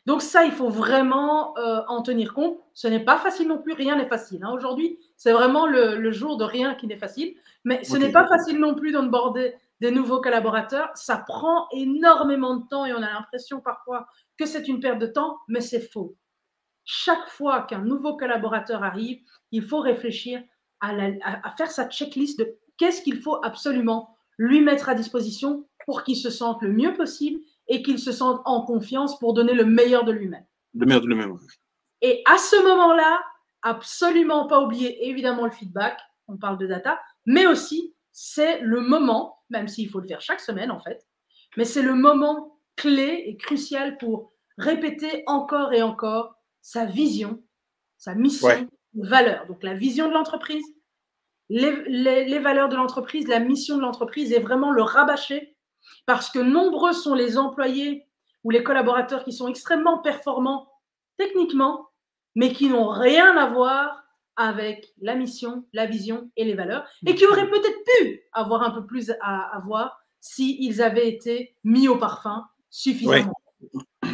Donc ça, il faut vraiment en tenir compte. Ce n'est pas facile non plus, rien n'est facile. Aujourd'hui, c'est vraiment le jour de rien qui n'est facile. Mais ce n'est pas facile non plus d'onboarder des nouveaux collaborateurs. Ça prend énormément de temps et on a l'impression parfois que c'est une perte de temps, mais c'est faux. Chaque fois qu'un nouveau collaborateur arrive, il faut réfléchir à faire sa checklist de qu'est-ce qu'il faut absolument lui mettre à disposition pour qu'il se sente le mieux possible et qu'il se sente en confiance pour donner le meilleur de lui-même. Le meilleur de lui-même, oui. Et à ce moment-là, absolument pas oublier évidemment le feedback, on parle de data, mais aussi c'est le moment même s'il faut le faire chaque semaine en fait. Mais c'est le moment clé et crucial pour répéter encore et encore sa vision, sa mission, valeur. Donc la vision de l'entreprise, les valeurs de l'entreprise, la mission de l'entreprise et vraiment le rabâcher parce que nombreux sont les employés ou les collaborateurs qui sont extrêmement performants techniquement, mais qui n'ont rien à voir avec la mission, la vision et les valeurs, et qui auraient peut-être pu avoir un peu plus à voir s'ils avaient été mis au parfum suffisamment. Ouais.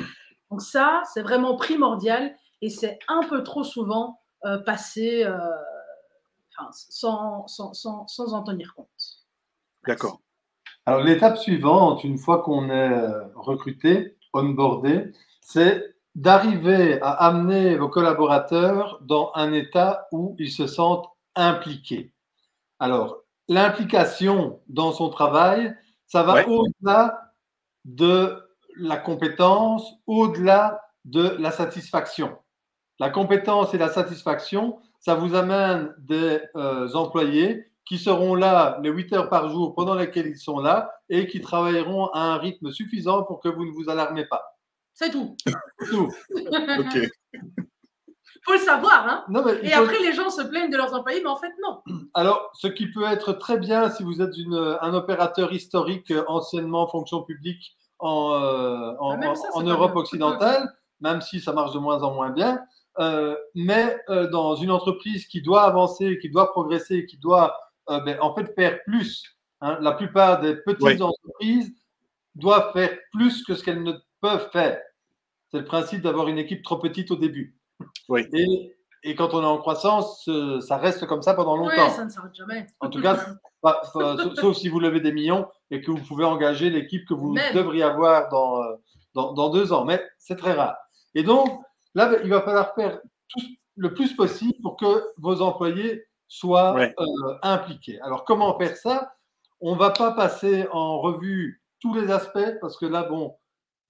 Donc ça, c'est vraiment primordial, et c'est un peu trop souvent passé sans en tenir compte. D'accord. Alors, l'étape suivante, une fois qu'on est recruté, onboardé, c'est d'arriver à amener vos collaborateurs dans un état où ils se sentent impliqués. Alors, l'implication dans son travail, ça va au-delà de la compétence, au-delà de la satisfaction. La compétence et la satisfaction, ça vous amène des employés qui seront là les 8 heures par jour pendant lesquelles ils sont là et qui travailleront à un rythme suffisant pour que vous ne vous alarmez pas. C'est tout. Tout. Ok. Faut le savoir, hein. Non, mais et après, les gens se plaignent de leurs employés, mais en fait, non. Alors, ce qui peut être très bien si vous êtes un opérateur historique anciennement fonction publique en Europe occidentale, même si ça marche de moins en moins bien, mais dans une entreprise qui doit avancer, qui doit progresser, qui doit en fait faire plus. Hein, la plupart des petites entreprises doivent faire plus que ce qu'elles ne peuvent faire. C'est le principe d'avoir une équipe trop petite au début. Oui. Et quand on est en croissance, ça reste comme ça pendant longtemps. Oui, ça ne s'arrête jamais. En tout cas, sauf si vous levez des millions et que vous pouvez engager l'équipe que vous devriez avoir dans 2 ans. Mais c'est très rare. Et donc, là, il va falloir faire le plus possible pour que vos employés soient impliqués. Alors, comment faire ça? On ne va pas passer en revue tous les aspects parce que là, bon,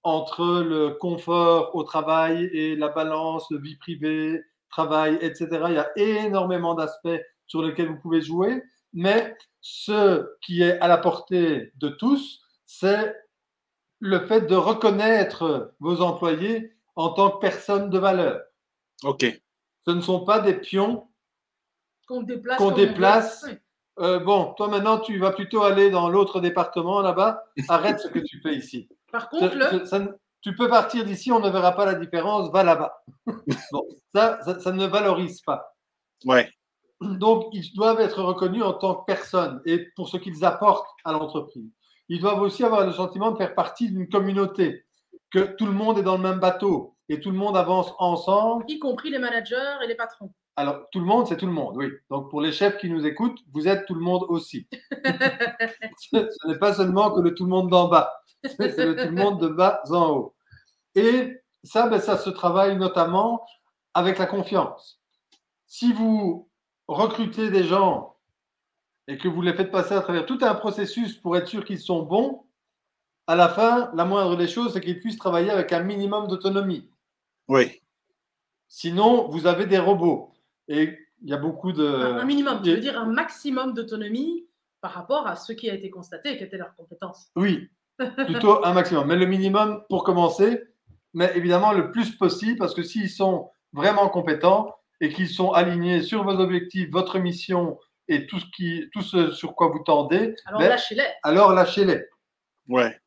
entre le confort au travail et la balance vie privée, travail, etc., il y a énormément d'aspects sur lesquels vous pouvez jouer. Mais ce qui est à la portée de tous, c'est le fait de reconnaître vos employés en tant que personnes de valeur. Ok. Ce ne sont pas des pions qu'on déplace. Bon, toi maintenant, tu vas plutôt aller dans l'autre département là-bas. Arrête ce que tu fais ici. Par contre, tu peux partir d'ici, on ne verra pas la différence, va là-bas. Bon, ça ne valorise pas. Ouais. Donc, ils doivent être reconnus en tant que personnes et pour ce qu'ils apportent à l'entreprise. Ils doivent aussi avoir le sentiment de faire partie d'une communauté, que tout le monde est dans le même bateau et tout le monde avance ensemble. Y compris les managers et les patrons. Alors, tout le monde, c'est tout le monde, oui. Donc, pour les chefs qui nous écoutent, vous êtes tout le monde aussi. Ce n'est pas seulement que le tout le monde d'en bas, c'est le tout le monde de bas en haut. Et ça, ça se travaille notamment avec la confiance. Si vous recrutez des gens et que vous les faites passer à travers tout un processus pour être sûr qu'ils sont bons, à la fin, la moindre des choses, c'est qu'ils puissent travailler avec un minimum d'autonomie. Oui. Sinon, vous avez des robots. Et il y a beaucoup de… Un minimum, tu veux dire un maximum d'autonomie par rapport à ce qui a été constaté et qui étaient leurs compétences. Oui, plutôt un maximum. Mais le minimum pour commencer, mais évidemment le plus possible, parce que s'ils sont vraiment compétents et qu'ils sont alignés sur vos objectifs, votre mission et tout ce sur quoi vous tendez, lâchez-les. Alors lâchez-les. Ouais.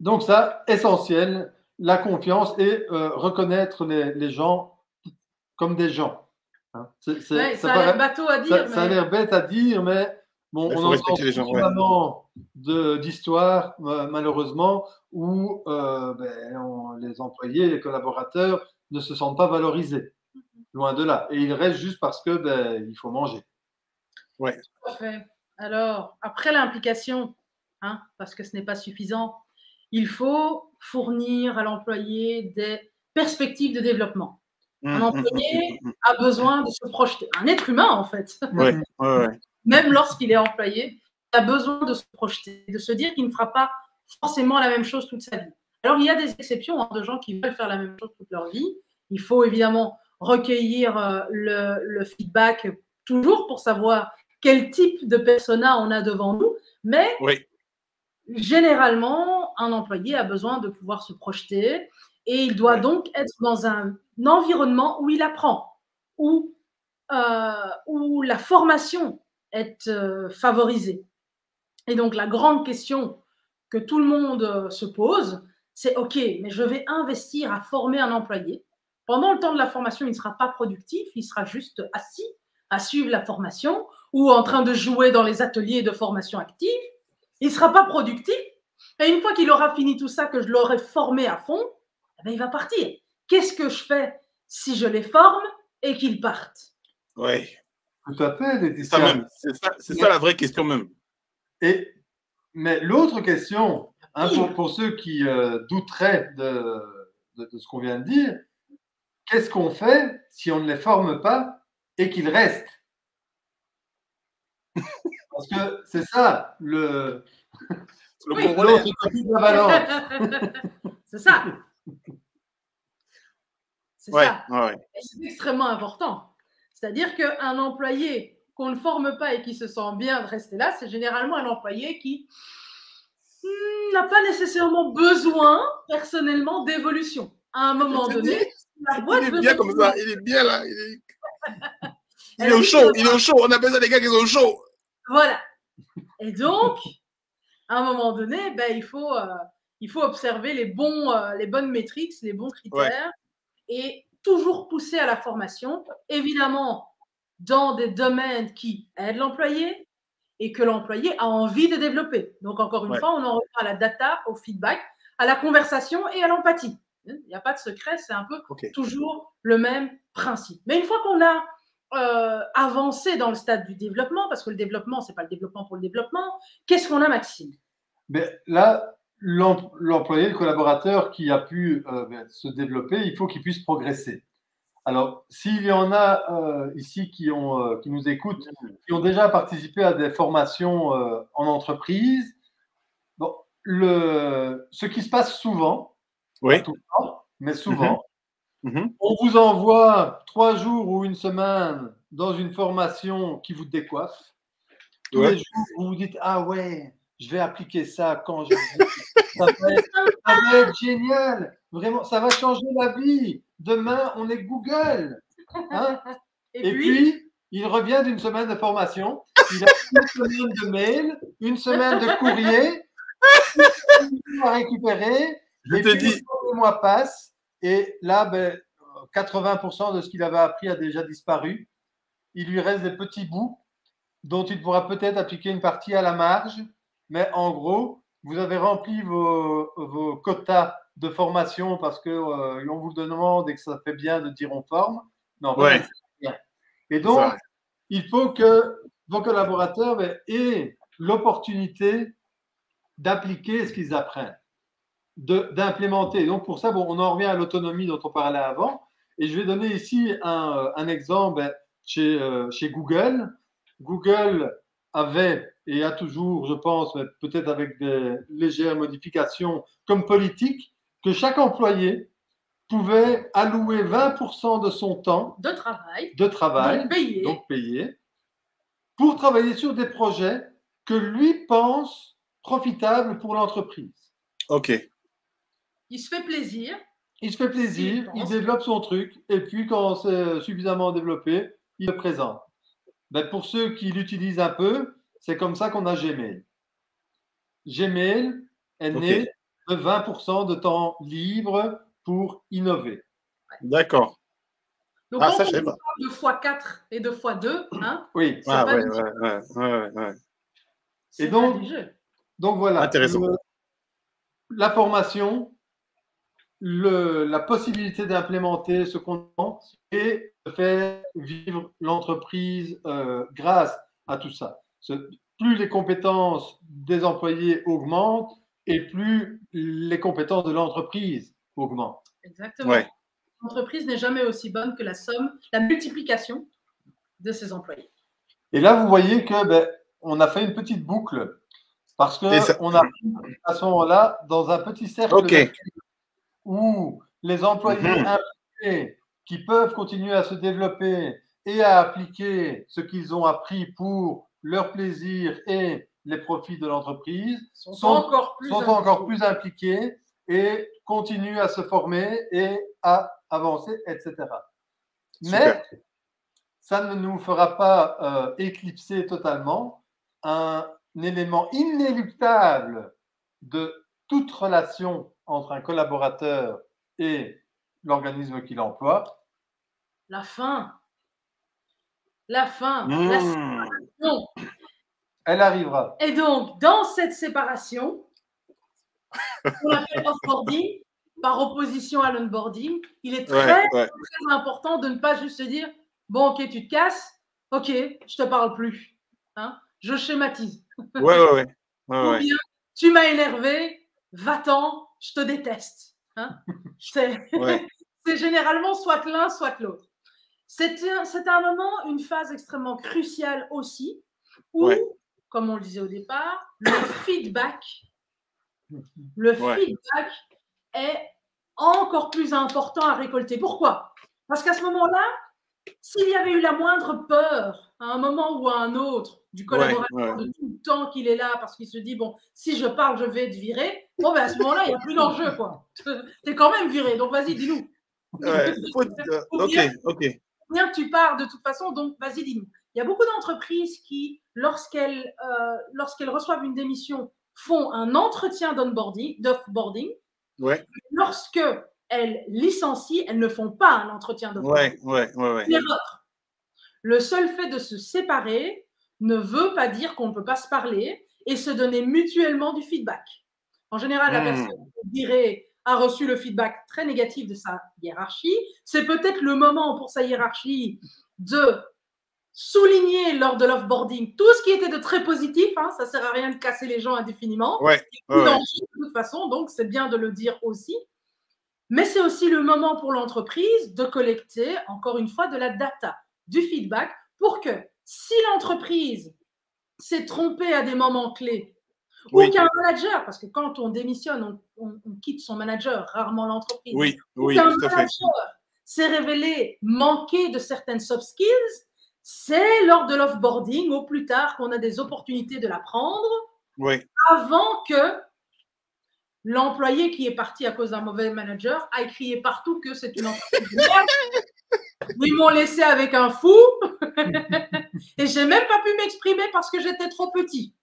Donc ça, essentiel, la confiance et reconnaître les gens comme des gens. Hein. Ça a l'air bateau à dire. Ça a l'air bête à dire, mais bon, on entend suffisamment d'histoires, malheureusement, où les employés, les collaborateurs ne se sentent pas valorisés. Loin de là. Et ils restent juste parce que il faut manger. Ouais. Tout à fait. Alors, après l'implication, parce que ce n'est pas suffisant, il faut fournir à l'employé des perspectives de développement. Un employé a besoin de se projeter. Un être humain, en fait. Ouais. Même lorsqu'il est employé, il a besoin de se projeter, de se dire qu'il ne fera pas forcément la même chose toute sa vie. Alors, il y a des exceptions de gens qui veulent faire la même chose toute leur vie. Il faut évidemment recueillir le feedback toujours pour savoir quel type de persona on a devant nous, mais généralement, un employé a besoin de pouvoir se projeter et il doit donc être dans un environnement où il apprend, où la formation est favorisée. Et donc, la grande question que tout le monde se pose, c'est OK, mais je vais investir à former un employé. Pendant le temps de la formation, il ne sera pas productif, il sera juste assis à suivre la formation ou en train de jouer dans les ateliers de formation active. Il ne sera pas productif. Et une fois qu'il aura fini tout ça, que je l'aurai formé à fond, eh bien, il va partir. Qu'est-ce que je fais si je les forme et qu'ils partent? Oui. Tout à fait, Laetitia. C'est ça la vraie question même. Mais l'autre question, pour ceux qui douteraient de ce qu'on vient de dire, qu'est-ce qu'on fait si on ne les forme pas et qu'ils restent? Parce que c'est ça l'autre côté de la balance. C'est ça. C'est ça. Et c'est extrêmement important. C'est-à-dire qu'un employé qu'on ne forme pas et qui se sent bien de rester là, c'est généralement un employé qui n'a pas nécessairement besoin personnellement d'évolution. À un moment donné, la boîte il est bien comme ça, il est bien là. Il est au chaud, il est au chaud. On a besoin des gars qui sont au chaud. Voilà. Et donc, à un moment donné, ben, il faut observer les bonnes métriques, les bons critères et toujours pousser à la formation, évidemment dans des domaines qui aident l'employé et que l'employé a envie de développer. Donc, encore une fois, on en revient à la data, au feedback, à la conversation et à l'empathie. Il n'y a pas de secret, c'est un peu toujours le même principe. Mais une fois qu'on a avancé dans le stade du développement, parce que le développement, ce n'est pas le développement pour le développement, qu'est-ce qu'on a, Maxime? Là, l'employé, le collaborateur qui a pu se développer, il faut qu'il puisse progresser. Alors, s'il y en a ici qui nous écoutent, qui ont déjà participé à des formations en entreprise, bon, ce qui se passe souvent, pas tout le temps, mais souvent, on vous envoie 3 jours ou une semaine dans une formation qui vous décoiffe. Tous les jours, vous vous dites « Ah ouais, je vais appliquer ça quand je… » ça va être génial. Vraiment, ça va changer la vie. Demain, on est Google. Hein? Et puis, il revient d'une semaine de formation. Il a une semaine de mail, une semaine de courrier, à récupérer. Et puis, le mois passe. Et là, 80% de ce qu'il avait appris a déjà disparu. Il lui reste des petits bouts dont il pourra peut-être appliquer une partie à la marge. Mais en gros, vous avez rempli vos quotas de formation parce qu'on vous le demande et que ça fait bien de dire on forme. Non, pas bien. Et donc, il faut que vos collaborateurs aient l'opportunité d'appliquer ce qu'ils apprennent, d'implémenter. Donc, pour ça, on en revient à l'autonomie dont on parlait avant. Et je vais donner ici un exemple chez Google. Google avait et a toujours, je pense, mais peut-être avec des légères modifications, comme politique, que chaque employé pouvait allouer 20% de son temps de travail, donc payé, pour travailler sur des projets que lui pense profitables pour l'entreprise. OK. Il se fait plaisir. Il se fait plaisir, il développe son truc, et puis quand c'est suffisamment développé, il le présente. Pour ceux qui l'utilisent un peu, c'est comme ça qu'on a Gmail. Gmail est né de 20% de temps libre pour innover. D'accord. Donc, quand on parle de x4 et de x2, hein, oui. C'est pas et donc voilà. Intéressant. La formation, la possibilité d'implémenter ce qu'on pense et de faire vivre l'entreprise grâce à tout ça. Plus les compétences des employés augmentent et plus les compétences de l'entreprise augmentent. Exactement. L'entreprise n'est jamais aussi bonne que la somme, la multiplication de ses employés. Et là, vous voyez que on a fait une petite boucle parce qu'on a à ce moment-là dans un petit cercle où les employés impliqués qui peuvent continuer à se développer et à appliquer ce qu'ils ont appris pour leur plaisir et les profits de l'entreprise sont encore plus impliqués et continuent à se former et à avancer, etc. Mais ça ne nous fera pas éclipser totalement un élément inéluctable de toute relation entre un collaborateur et l'organisme qu'il emploie. La faim. La séparation. Elle arrivera. Et donc, dans cette séparation, on l'appelle off-boarding, par opposition à l'onboarding, il est très important de ne pas juste se dire « Bon, ok, tu te casses, ok, je te parle plus. Hein, je schématise. Ouais. Ou bien, tu m'as énervé, va-t'en, je te déteste. Hein, c'est généralement soit l'un, soit l'autre. C'est un moment, une phase extrêmement cruciale aussi, où, comme on le disait au départ, le feedback est encore plus important à récolter. Pourquoi? Parce qu'à ce moment-là, s'il y avait eu la moindre peur, à un moment ou à un autre, du collaborateur de tout le temps qu'il est là, parce qu'il se dit, bon, si je parle, je vais être viré, bon, ben à ce moment-là, il n'y a plus d'enjeu, quoi. T'es quand même viré, donc vas-y, dis-nous. Ok. Bien que tu pars de toute façon, donc vas-y, dis-nous. Il y a beaucoup d'entreprises qui, lorsqu'elles reçoivent une démission, font un entretien d'offboarding. Lorsque elles licencient, elles ne font pas un entretien d'offboarding. Le seul fait de se séparer ne veut pas dire qu'on ne peut pas se parler et se donner mutuellement du feedback. En général, la personne virée a reçu le feedback très négatif de sa hiérarchie. C'est peut-être le moment pour sa hiérarchie de souligner lors de l'offboarding tout ce qui était de très positif. Hein, ça ne sert à rien de casser les gens indéfiniment. De toute façon, donc c'est bien de le dire aussi. Mais c'est aussi le moment pour l'entreprise de collecter, encore une fois, de la data, du feedback, pour que si l'entreprise s'est trompée à des moments clés, ou qu'un manager, parce que quand on démissionne, on quitte son manager, rarement l'entreprise, ou qu'un manager s'est révélé manquer de certaines soft skills, c'est lors de l'offboarding, au plus tard, qu'on a des opportunités de l'apprendre, avant que l'employé qui est parti à cause d'un mauvais manager a crié partout que c'est une entreprise de merde. Ils m'ont laissé avec un fou et j'ai même pas pu m'exprimer parce que j'étais trop petit.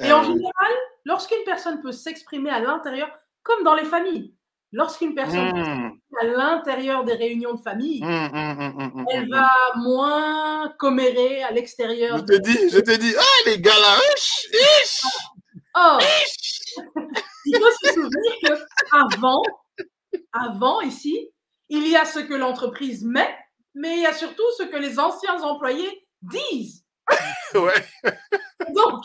Et en général, lorsqu'une personne peut s'exprimer à l'intérieur, comme dans les familles, lorsqu'une personne peut s'exprimer à l'intérieur des réunions de famille, elle va moins commérer à l'extérieur. Je te dis, ah les gars là, il faut se souvenir qu'avant, ici, il y a ce que l'entreprise met, mais il y a surtout ce que les anciens employés disent. Donc,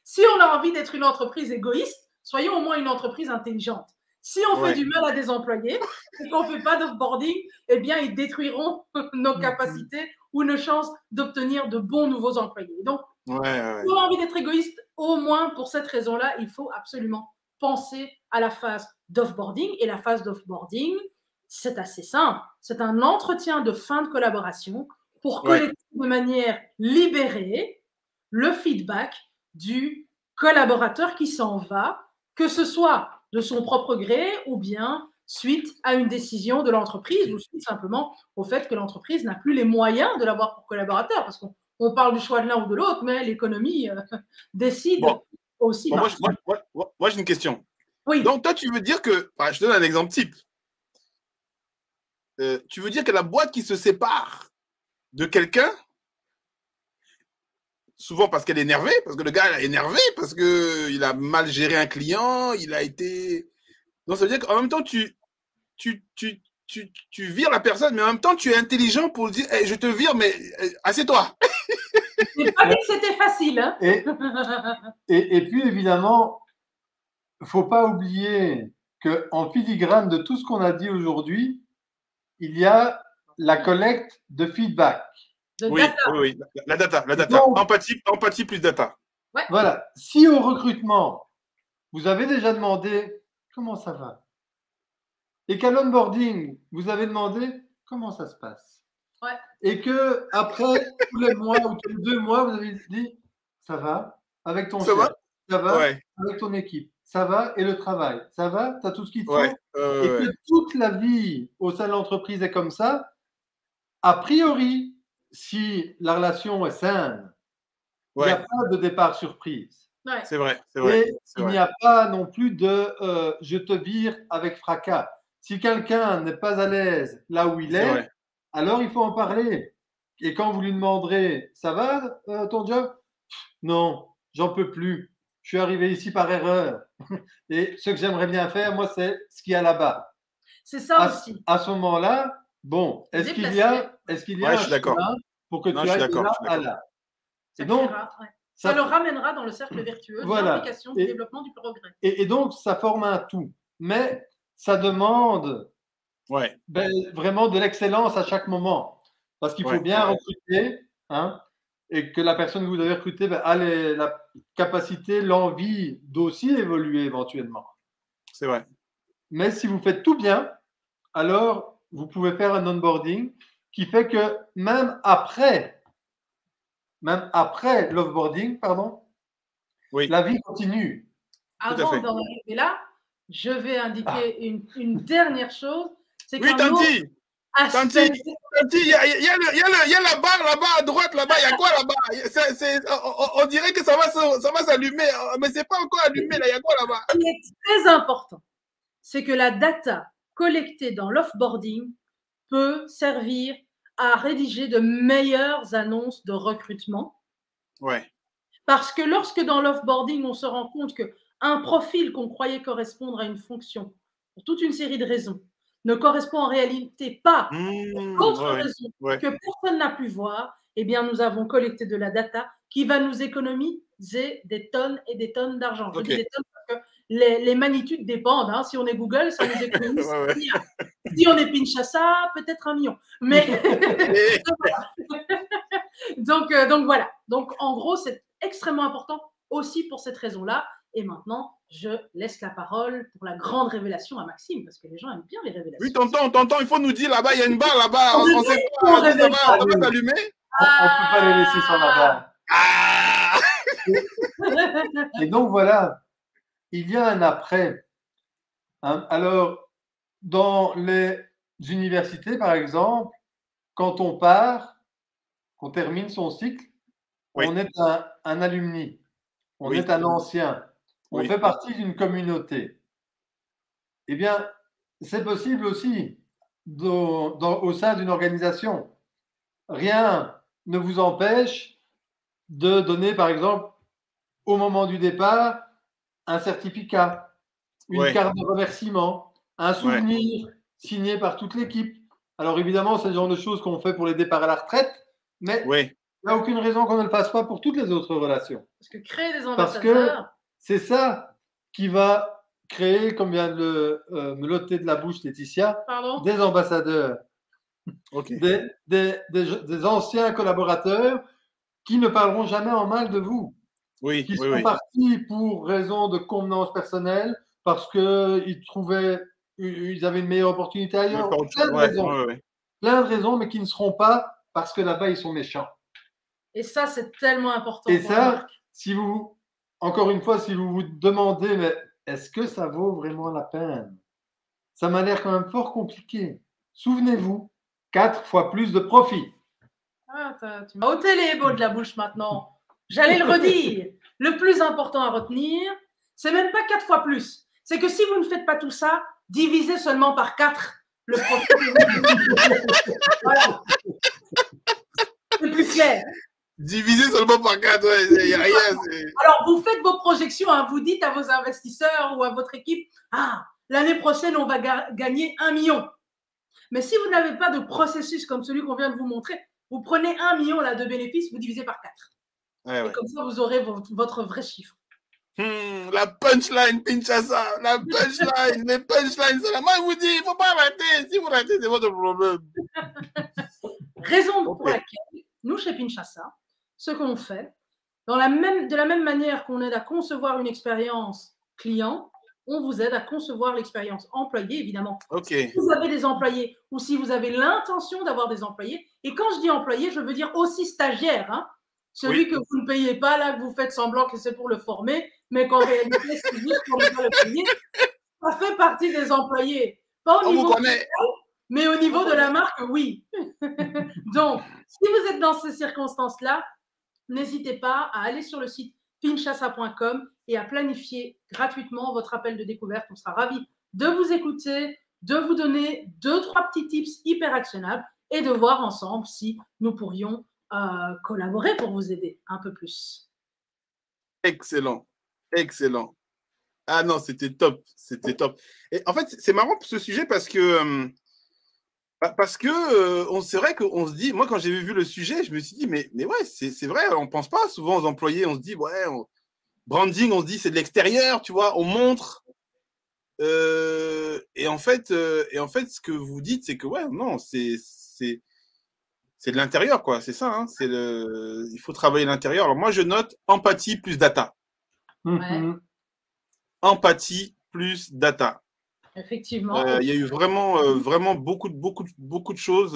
si on a envie d'être une entreprise égoïste, soyons au moins une entreprise intelligente. Si on fait du mal à des employés et qu'on ne fait pas d'offboarding, eh bien, ils détruiront nos capacités ou nos chances d'obtenir de bons nouveaux employés. Donc, si on a envie d'être égoïste, au moins pour cette raison-là, il faut absolument penser à la phase d'offboarding. Et la phase d'offboarding, c'est assez simple. C'est un entretien de fin de collaboration pour collecter de manière libérée le feedback du collaborateur qui s'en va, que ce soit de son propre gré ou bien suite à une décision de l'entreprise ou suite simplement au fait que l'entreprise n'a plus les moyens de l'avoir pour collaborateur. Parce qu'on parle du choix de l'un ou de l'autre, mais l'économie décide aussi. Moi, j'ai une question. Oui. Donc, toi, tu veux dire que, je te donne un exemple type. Tu veux dire que la boîte qui se sépare de quelqu'un, souvent parce qu'elle est énervée, parce que le gars est énervé, parce qu'il a mal géré un client, il a été... Donc, ça veut dire qu'en même temps, tu vires la personne, mais en même temps, tu es intelligent pour dire hey, je te vire, mais assieds-toi. C'est pas dit que c'était facile. Hein. Et puis, évidemment, il ne faut pas oublier qu'en filigrane de tout ce qu'on a dit aujourd'hui, il y a la collecte de feedback. Oui, la data. Donc, empathie plus data. Ouais. Voilà. Si au recrutement, vous avez déjà demandé comment ça va, et qu'à l'onboarding, vous avez demandé comment ça se passe, et que après tous les mois ou tous les 2 mois, vous avez dit ça va avec ton chef, ça va ouais. avec ton équipe, ça va et le travail, ça va, tu as tout ce qu'il te faut. Ouais. Et que toute la vie au sein de l'entreprise est comme ça, a priori, si la relation est saine, il n'y a pas de départ surprise. Ouais. C'est vrai, c'est vrai. Et il n'y a pas non plus de je te vire avec fracas. Si quelqu'un n'est pas à l'aise là où il est, alors il faut en parler. Et quand vous lui demanderez, ça va ton job? Non, j'en peux plus. Je suis arrivé ici par erreur. Et ce que j'aimerais bien faire, moi, c'est ce qu'il y a là-bas. C'est ça aussi. À ce moment-là, bon, est-ce qu'il y a un chemin pour que tu ailles de là à là? Et donc, ça le ramènera dans le cercle vertueux de l'implication du développement du progrès. Et donc, ça forme un tout. Mais ça demande vraiment de l'excellence à chaque moment. Parce qu'il faut bien recruter, hein, et que la personne que vous avez recrutée a la capacité, l'envie d'aussi évoluer éventuellement. C'est vrai. Mais si vous faites tout bien, alors vous pouvez faire un onboarding qui fait que même après l'offboarding, la vie continue. Avant d'en arriver là, je vais indiquer une dernière chose. Oui, Tanti, il y a la barre là-bas à droite, là-bas. Il y a quoi là-bas? On dirait que ça va s'allumer, mais c'est pas encore allumé. Là, il y a quoi là-bas? Ce qui est très important, c'est que la data collectée dans l'offboarding peut servir à rédiger de meilleures annonces de recrutement. Ouais. Parce que lorsque dans l'offboarding, on se rend compte qu'un profil qu'on croyait correspondre à une fonction, pour toute une série de raisons, ne correspond en réalité pas à d'autres raisons que personne n'a pu voir, eh bien, nous avons collecté de la data qui va nous économiser des tonnes et des tonnes d'argent. Je dis des tonnes parce que les magnitudes dépendent. Hein. Si on est Google, ça nous économise 1 milliard. Si on est Pinchassa, peut-être 1 million. Mais donc voilà. Donc, en gros, c'est extrêmement important aussi pour cette raison-là. Et maintenant, je laisse la parole pour la grande révélation à Maxime, parce que les gens aiment bien les révélations. Oui, tonton, il faut nous dire là-bas, il y a une barre là-bas. On ne sait pas, ça va s'allumer. On ne peut pas les laisser sans la barre. Et donc voilà, il y a un après. Hein? Alors, dans les universités, par exemple, quand on part, qu'on termine son cycle, on est un alumni, on est un ancien. On fait partie d'une communauté. Eh bien, c'est possible aussi au sein d'une organisation. Rien ne vous empêche de donner, par exemple, au moment du départ, un certificat, une carte de remerciement, un souvenir signé par toute l'équipe. Alors évidemment, c'est le genre de choses qu'on fait pour les départs à la retraite, mais il n'y a aucune raison qu'on ne le fasse pas pour toutes les autres relations. Parce que créer des ambassadeurs… Parce que c'est ça qui va créer, comme vient de me l'ôter de la bouche Laetitia, des ambassadeurs, des anciens collaborateurs qui ne parleront jamais en mal de vous, qui sont partis pour raison de convenance personnelle, parce qu'ils avaient une meilleure opportunité ailleurs, plein de raisons, mais qui ne seront pas parce que là-bas ils sont méchants. Et ça, c'est tellement important. Et ça, encore une fois, si vous vous demandez, mais est-ce que ça vaut vraiment la peine? Ça m'a l'air quand même fort compliqué. Souvenez-vous, 4 fois plus de profit. Ah, tu m'as ôté les mots de la bouche maintenant. J'allais le redire. Le plus important à retenir, c'est même pas 4 fois plus. C'est que si vous ne faites pas tout ça, divisez seulement par 4 le profit. Voilà. C'est plus clair. Divisé seulement par 4, il n'y a rien. Alors, vous faites vos projections, hein, vous dites à vos investisseurs ou à votre équipe, l'année prochaine, on va gagner 1 million. Mais si vous n'avez pas de processus comme celui qu'on vient de vous montrer, vous prenez 1 million là, de bénéfices, vous divisez par 4. Et comme ça, vous aurez votre vrai chiffre. La punchline, Pinchassa, la punchline, les punchlines, c'est la moi, je vous dis, il ne faut pas arrêter. Si vous arrêtez, c'est votre problème. Raison pour laquelle, nous, chez Pinchassa, ce qu'on fait, de la même manière qu'on aide à concevoir une expérience client, on vous aide à concevoir l'expérience employé, évidemment. Si vous avez des employés ou si vous avez l'intention d'avoir des employés, et quand je dis employés, je veux dire aussi stagiaires. Hein. celui que vous ne payez pas, là, que vous faites semblant que c'est pour le former, mais qu'en réalité, c'est juste pour ne pas le payer. Ça fait partie des employés. Pas au niveau fiscal, mais au niveau de la marque, oui. Donc, si vous êtes dans ces circonstances-là, n'hésitez pas à aller sur le site pinchasa.com et à planifier gratuitement votre appel de découverte. On sera ravis de vous écouter, de vous donner 2-3 petits tips hyper actionnables et de voir ensemble si nous pourrions collaborer pour vous aider un peu plus. Excellent, excellent. Ah non, c'était top, c'était top. Et en fait, c'est marrant ce sujet parce que c'est vrai qu'on se dit, moi quand j'ai vu le sujet, je me suis dit, mais ouais, c'est vrai, on pense pas souvent aux employés, on se dit, ouais, branding, on se dit c'est de l'extérieur, tu vois, on montre. Et en fait, ce que vous dites, c'est que ouais, non, c'est de l'intérieur, quoi. C'est ça, hein, il faut travailler l'intérieur. Alors moi, je note empathie plus data. Ouais. Empathie plus data. Effectivement. Il y a eu vraiment beaucoup de choses.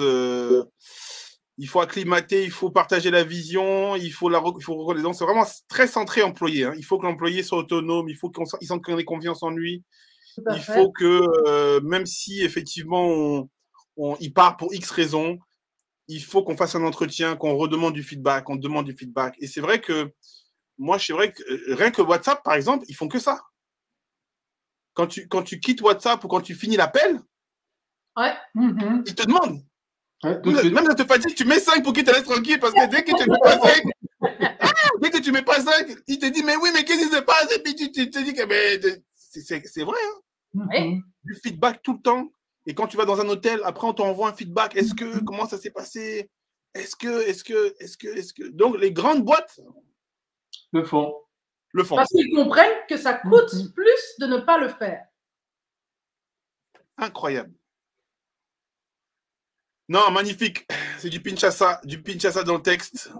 Il faut acclimater, il faut partager la vision, il faut reconnaître. C'est vraiment très centré employé. Hein. Il faut que l'employé soit autonome, il faut qu'il sente qu'on ait confiance en lui. Il faut que, même si effectivement il part pour X raisons, il faut qu'on fasse un entretien, qu'on redemande du feedback, on demande du feedback. Et c'est vrai que moi, c'est vrai que rien que WhatsApp, par exemple, ils font que ça. Quand tu quittes WhatsApp ou quand tu finis l'appel, ouais. Ils te demandent. Ouais, même ça te fatigue, tu mets 5 pour qu'ils te laissent tranquille parce que dès que tu mets pas 5, mets pas 5, il te dit mais oui, mais qu'est-ce qui se passe? Et puis tu te dis que c'est vrai. Hein. Ouais. Du feedback tout le temps. Et quand tu vas dans un hôtel, après on t'envoie un feedback. Comment ça s'est passé? Est-ce que. Donc les grandes boîtes le font. Parce qu'ils comprennent que ça coûte plus de ne pas le faire. Incroyable. Non, magnifique. C'est du Pinchasa dans le texte.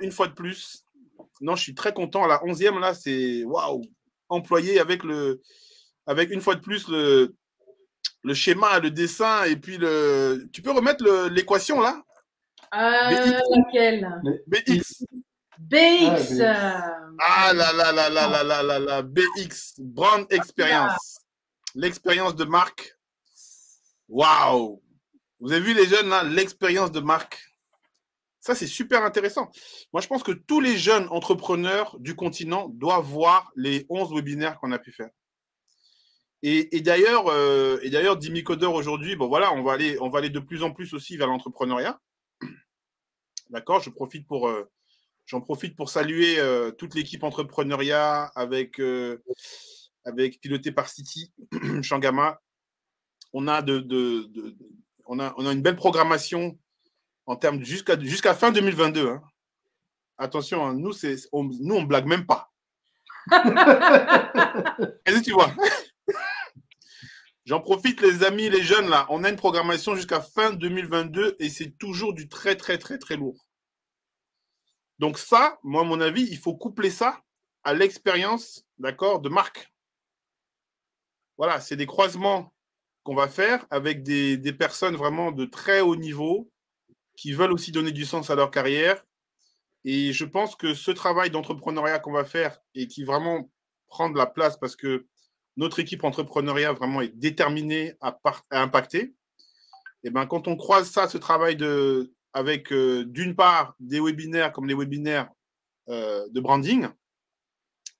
Une fois de plus. Non, je suis très content. À la 11e, là, c'est waouh. Employé avec une fois de plus le schéma, le dessin et puis tu peux remettre l'équation là? Laquelle? BX. BX. Ah là, BX. Brand Experience. L'expérience de marque. Waouh. Vous avez vu les jeunes là, l'expérience de marque. Ça, c'est super intéressant. Moi, je pense que tous les jeunes entrepreneurs du continent doivent voir les 11 webinaires qu'on a pu faire. Et d'ailleurs, 10 codeurs aujourd'hui, bon voilà, on va aller de plus en plus aussi vers l'entrepreneuriat. D'accord, j'en profite pour saluer toute l'équipe entrepreneuriat avec piloté par City, Shangama. On a une belle programmation en termes jusqu'à fin 2022. Hein. Attention, hein, nous on blague même pas. Qu'est-ce que tu vois? J'en profite, les amis, les jeunes, là. On a une programmation jusqu'à fin 2022 et c'est toujours du très, très, très, très lourd. Donc ça, moi, à mon avis, il faut coupler ça à l'expérience, d'accord, de marque. Voilà, c'est des croisements qu'on va faire avec des personnes vraiment de très haut niveau qui veulent aussi donner du sens à leur carrière. Et je pense que ce travail d'entrepreneuriat qu'on va faire et qui vraiment prend de la place parce que notre équipe entrepreneuriat vraiment est déterminée à impacter. Et ben, quand on croise ça, ce travail avec d'une part des webinaires comme les webinaires de branding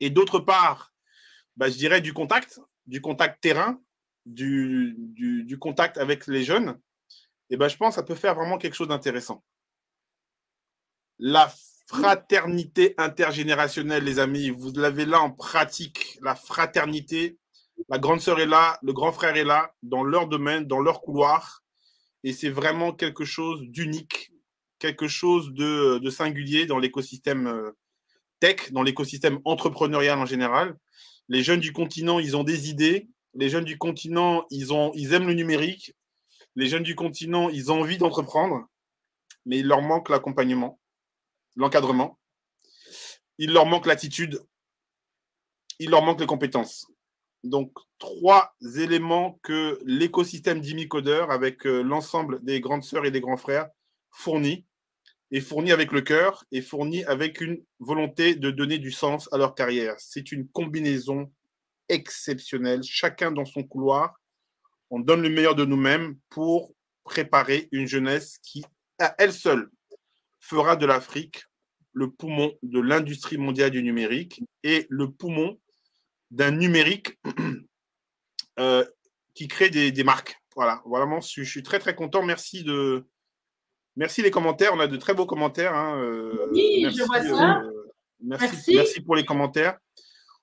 et d'autre part, je dirais du contact terrain, du contact avec les jeunes, et ben, je pense que ça peut faire vraiment quelque chose d'intéressant. La fraternité intergénérationnelle, les amis, vous l'avez là en pratique, la fraternité. La grande sœur est là, le grand frère est là, dans leur domaine, dans leur couloir. Et c'est vraiment quelque chose d'unique, quelque chose de singulier dans l'écosystème tech, dans l'écosystème entrepreneurial en général. Les jeunes du continent, ils ont des idées. Les jeunes du continent, ils aiment le numérique. Les jeunes du continent, ils ont envie d'entreprendre, mais il leur manque l'accompagnement, l'encadrement. Il leur manque l'attitude. Il leur manque les compétences. Donc, 3 éléments que l'écosystème d'Imicodeur, avec l'ensemble des grandes sœurs et des grands frères, fournit. est fournie avec le cœur, est fournie avec une volonté de donner du sens à leur carrière. C'est une combinaison exceptionnelle. Chacun dans son couloir, on donne le meilleur de nous-mêmes pour préparer une jeunesse qui, à elle seule, fera de l'Afrique le poumon de l'industrie mondiale du numérique et le poumon d'un numérique qui crée des marques. Voilà, vraiment, je suis très, très content. Merci les commentaires. On a de très beaux commentaires. Hein. Oui, merci, je vois ça. Merci pour les commentaires.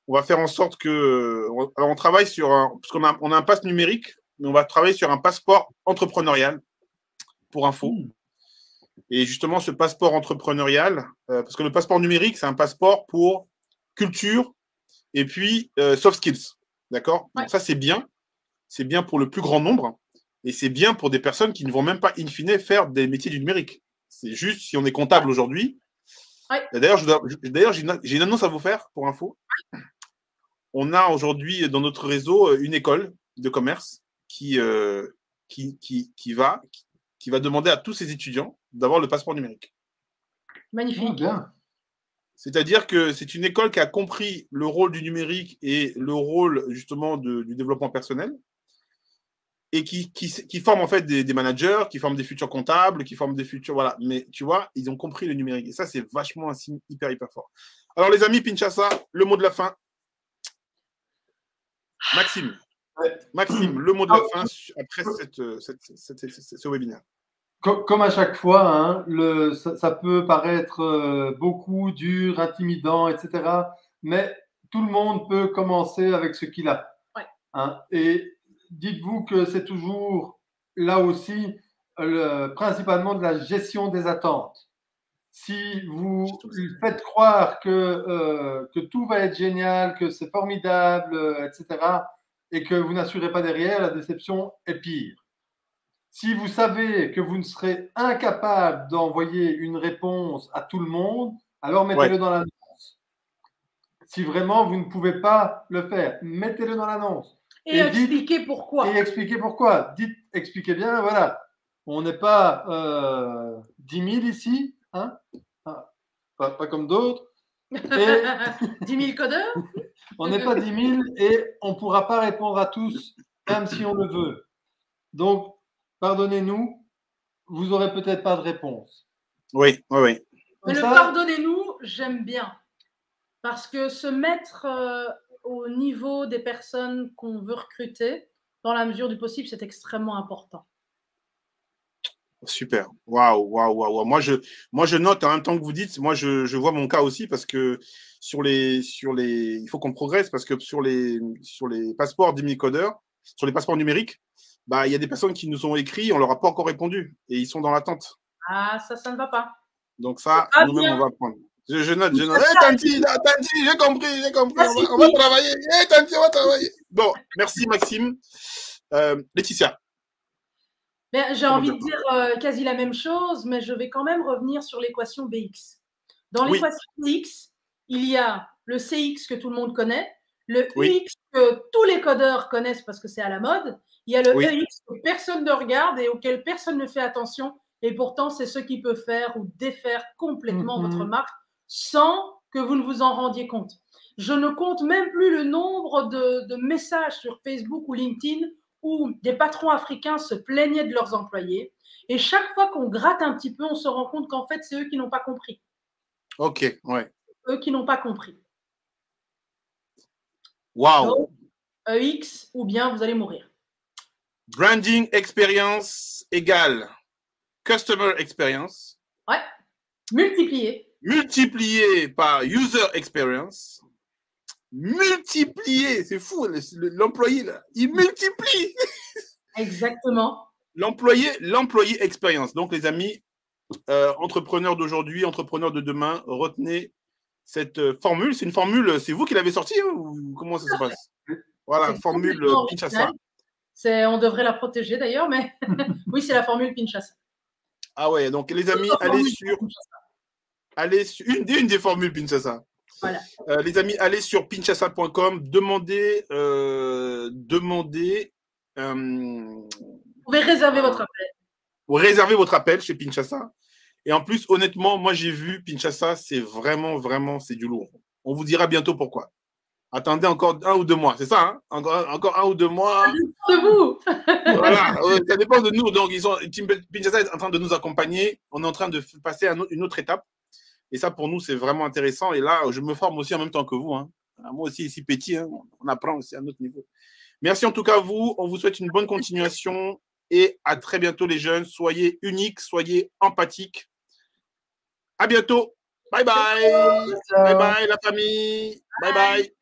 On va faire en sorte que… Alors, on travaille sur… Parce qu'on a un pass numérique, mais on va travailler sur un passeport entrepreneurial, pour info. Et justement, ce passeport entrepreneurial, parce que le passeport numérique, c'est un passeport pour culture et puis soft skills. D'accord? Ouais. Donc ça, c'est bien. C'est bien pour le plus grand nombre. Et c'est bien pour des personnes qui ne vont même pas, in fine, faire des métiers du numérique. C'est juste si on est comptable aujourd'hui. Ouais. D'ailleurs, j'ai une annonce à vous faire pour info. On a aujourd'hui dans notre réseau une école de commerce qui va demander à tous ses étudiants d'avoir le passeport numérique. Magnifique. Bien. C'est-à-dire que c'est une école qui a compris le rôle du numérique et le rôle justement du développement personnel et qui forme en fait des managers, qui forment des futurs comptables, qui forment des futurs… Voilà. Mais tu vois, ils ont compris le numérique. Et ça, c'est vachement un signe hyper, hyper fort. Alors les amis, Pinchasa, le mot de la fin. Maxime. Maxime, le mot de la fin après ce webinaire. Comme à chaque fois, hein, ça peut paraître beaucoup dur, intimidant, etc. Mais tout le monde peut commencer avec ce qu'il a. Ouais. Hein, et dites-vous que c'est toujours là aussi principalement de la gestion des attentes. Si vous faites croire que tout va être génial, que c'est formidable, etc., et que vous n'assurez pas derrière, la déception est pire. Si vous savez que vous ne serez incapable d'envoyer une réponse à tout le monde, alors mettez-le dans l'annonce. Si vraiment vous ne pouvez pas le faire, mettez-le dans l'annonce. Et expliquez pourquoi. Et expliquez pourquoi. Expliquez bien, voilà. On n'est pas 10 000 ici, hein, pas comme d'autres. 10 000 codeurs. On n'est pas 10 000 et on ne pourra pas répondre à tous, même si on le veut. Donc, pardonnez-nous, vous n'aurez peut-être pas de réponse. Oui. Mais le pardonnez-nous, j'aime bien. Parce que se mettre au niveau des personnes qu'on veut recruter, dans la mesure du possible, c'est extrêmement important. Super. Waouh. Moi, je note en même temps que vous dites, moi, je vois mon cas aussi parce que il faut qu'on progresse parce que sur les passeports d'Imicodeur, sur les passeports numériques, bah, il y a des personnes qui nous ont écrit, on leur a pas encore répondu et ils sont dans l'attente. Ah, ça ne va pas. Donc ça, nous-mêmes, on va prendre. Je note. Tanti, j'ai compris. On va travailler. Tanti, on va travailler. Bon, merci Maxime. Laetitia. J'ai envie de dire quasi la même chose, mais je vais quand même revenir sur l'équation BX. Dans l'équation BX, il y a le CX que tout le monde connaît, le UX que tous les codeurs connaissent parce que c'est à la mode, il y a le EX que personne ne regarde et auquel personne ne fait attention, et pourtant c'est ce qui peut faire ou défaire complètement votre marque sans que vous ne vous en rendiez compte. Je ne compte même plus le nombre de messages sur Facebook ou LinkedIn où des patrons africains se plaignaient de leurs employés. Et chaque fois qu'on gratte un petit peu, on se rend compte qu'en fait, c'est eux qui n'ont pas compris. Ok, ouais. Eux qui n'ont pas compris. Waouh. EX ou bien vous allez mourir. Branding experience égale customer experience. Ouais. Multiplié par user experience. Multiplié, c'est fou, l'employé là, il multiplie. Exactement. L'employé expérience. Donc les amis, entrepreneurs d'aujourd'hui, entrepreneurs de demain, retenez cette formule. C'est une formule, c'est vous qui l'avez sortie ou comment ça se passe? Voilà, formule Pinchasa. On devrait la protéger d'ailleurs, mais oui, c'est la formule Pinchasa. Ah ouais, donc les amis, allez sur une des formules Pinchasa. Voilà. Les amis, allez sur pinchasa.com, demandez. Vous pouvez réserver votre appel. Vous réservez votre appel chez Pinchasa. Et en plus, honnêtement, moi, j'ai vu Kinshasa, c'est vraiment, c'est du lourd. On vous dira bientôt pourquoi. Attendez encore 1 ou 2 mois, c'est ça, hein? Encore 1 ou 2 mois. Ça dépend de vous. Voilà, ça dépend de nous. Donc, Kinshasa est en train de nous accompagner. On est en train de passer à une autre étape. Et ça, pour nous, c'est vraiment intéressant. Et là, je me forme aussi en même temps que vous. Hein. Moi aussi, ici, petit, hein, on apprend aussi à notre niveau. Merci en tout cas à vous. On vous souhaite une bonne continuation. Et à très bientôt, les jeunes. Soyez uniques, soyez empathiques. À bientôt. Bye bye. Bye bye, la famille. Bye bye.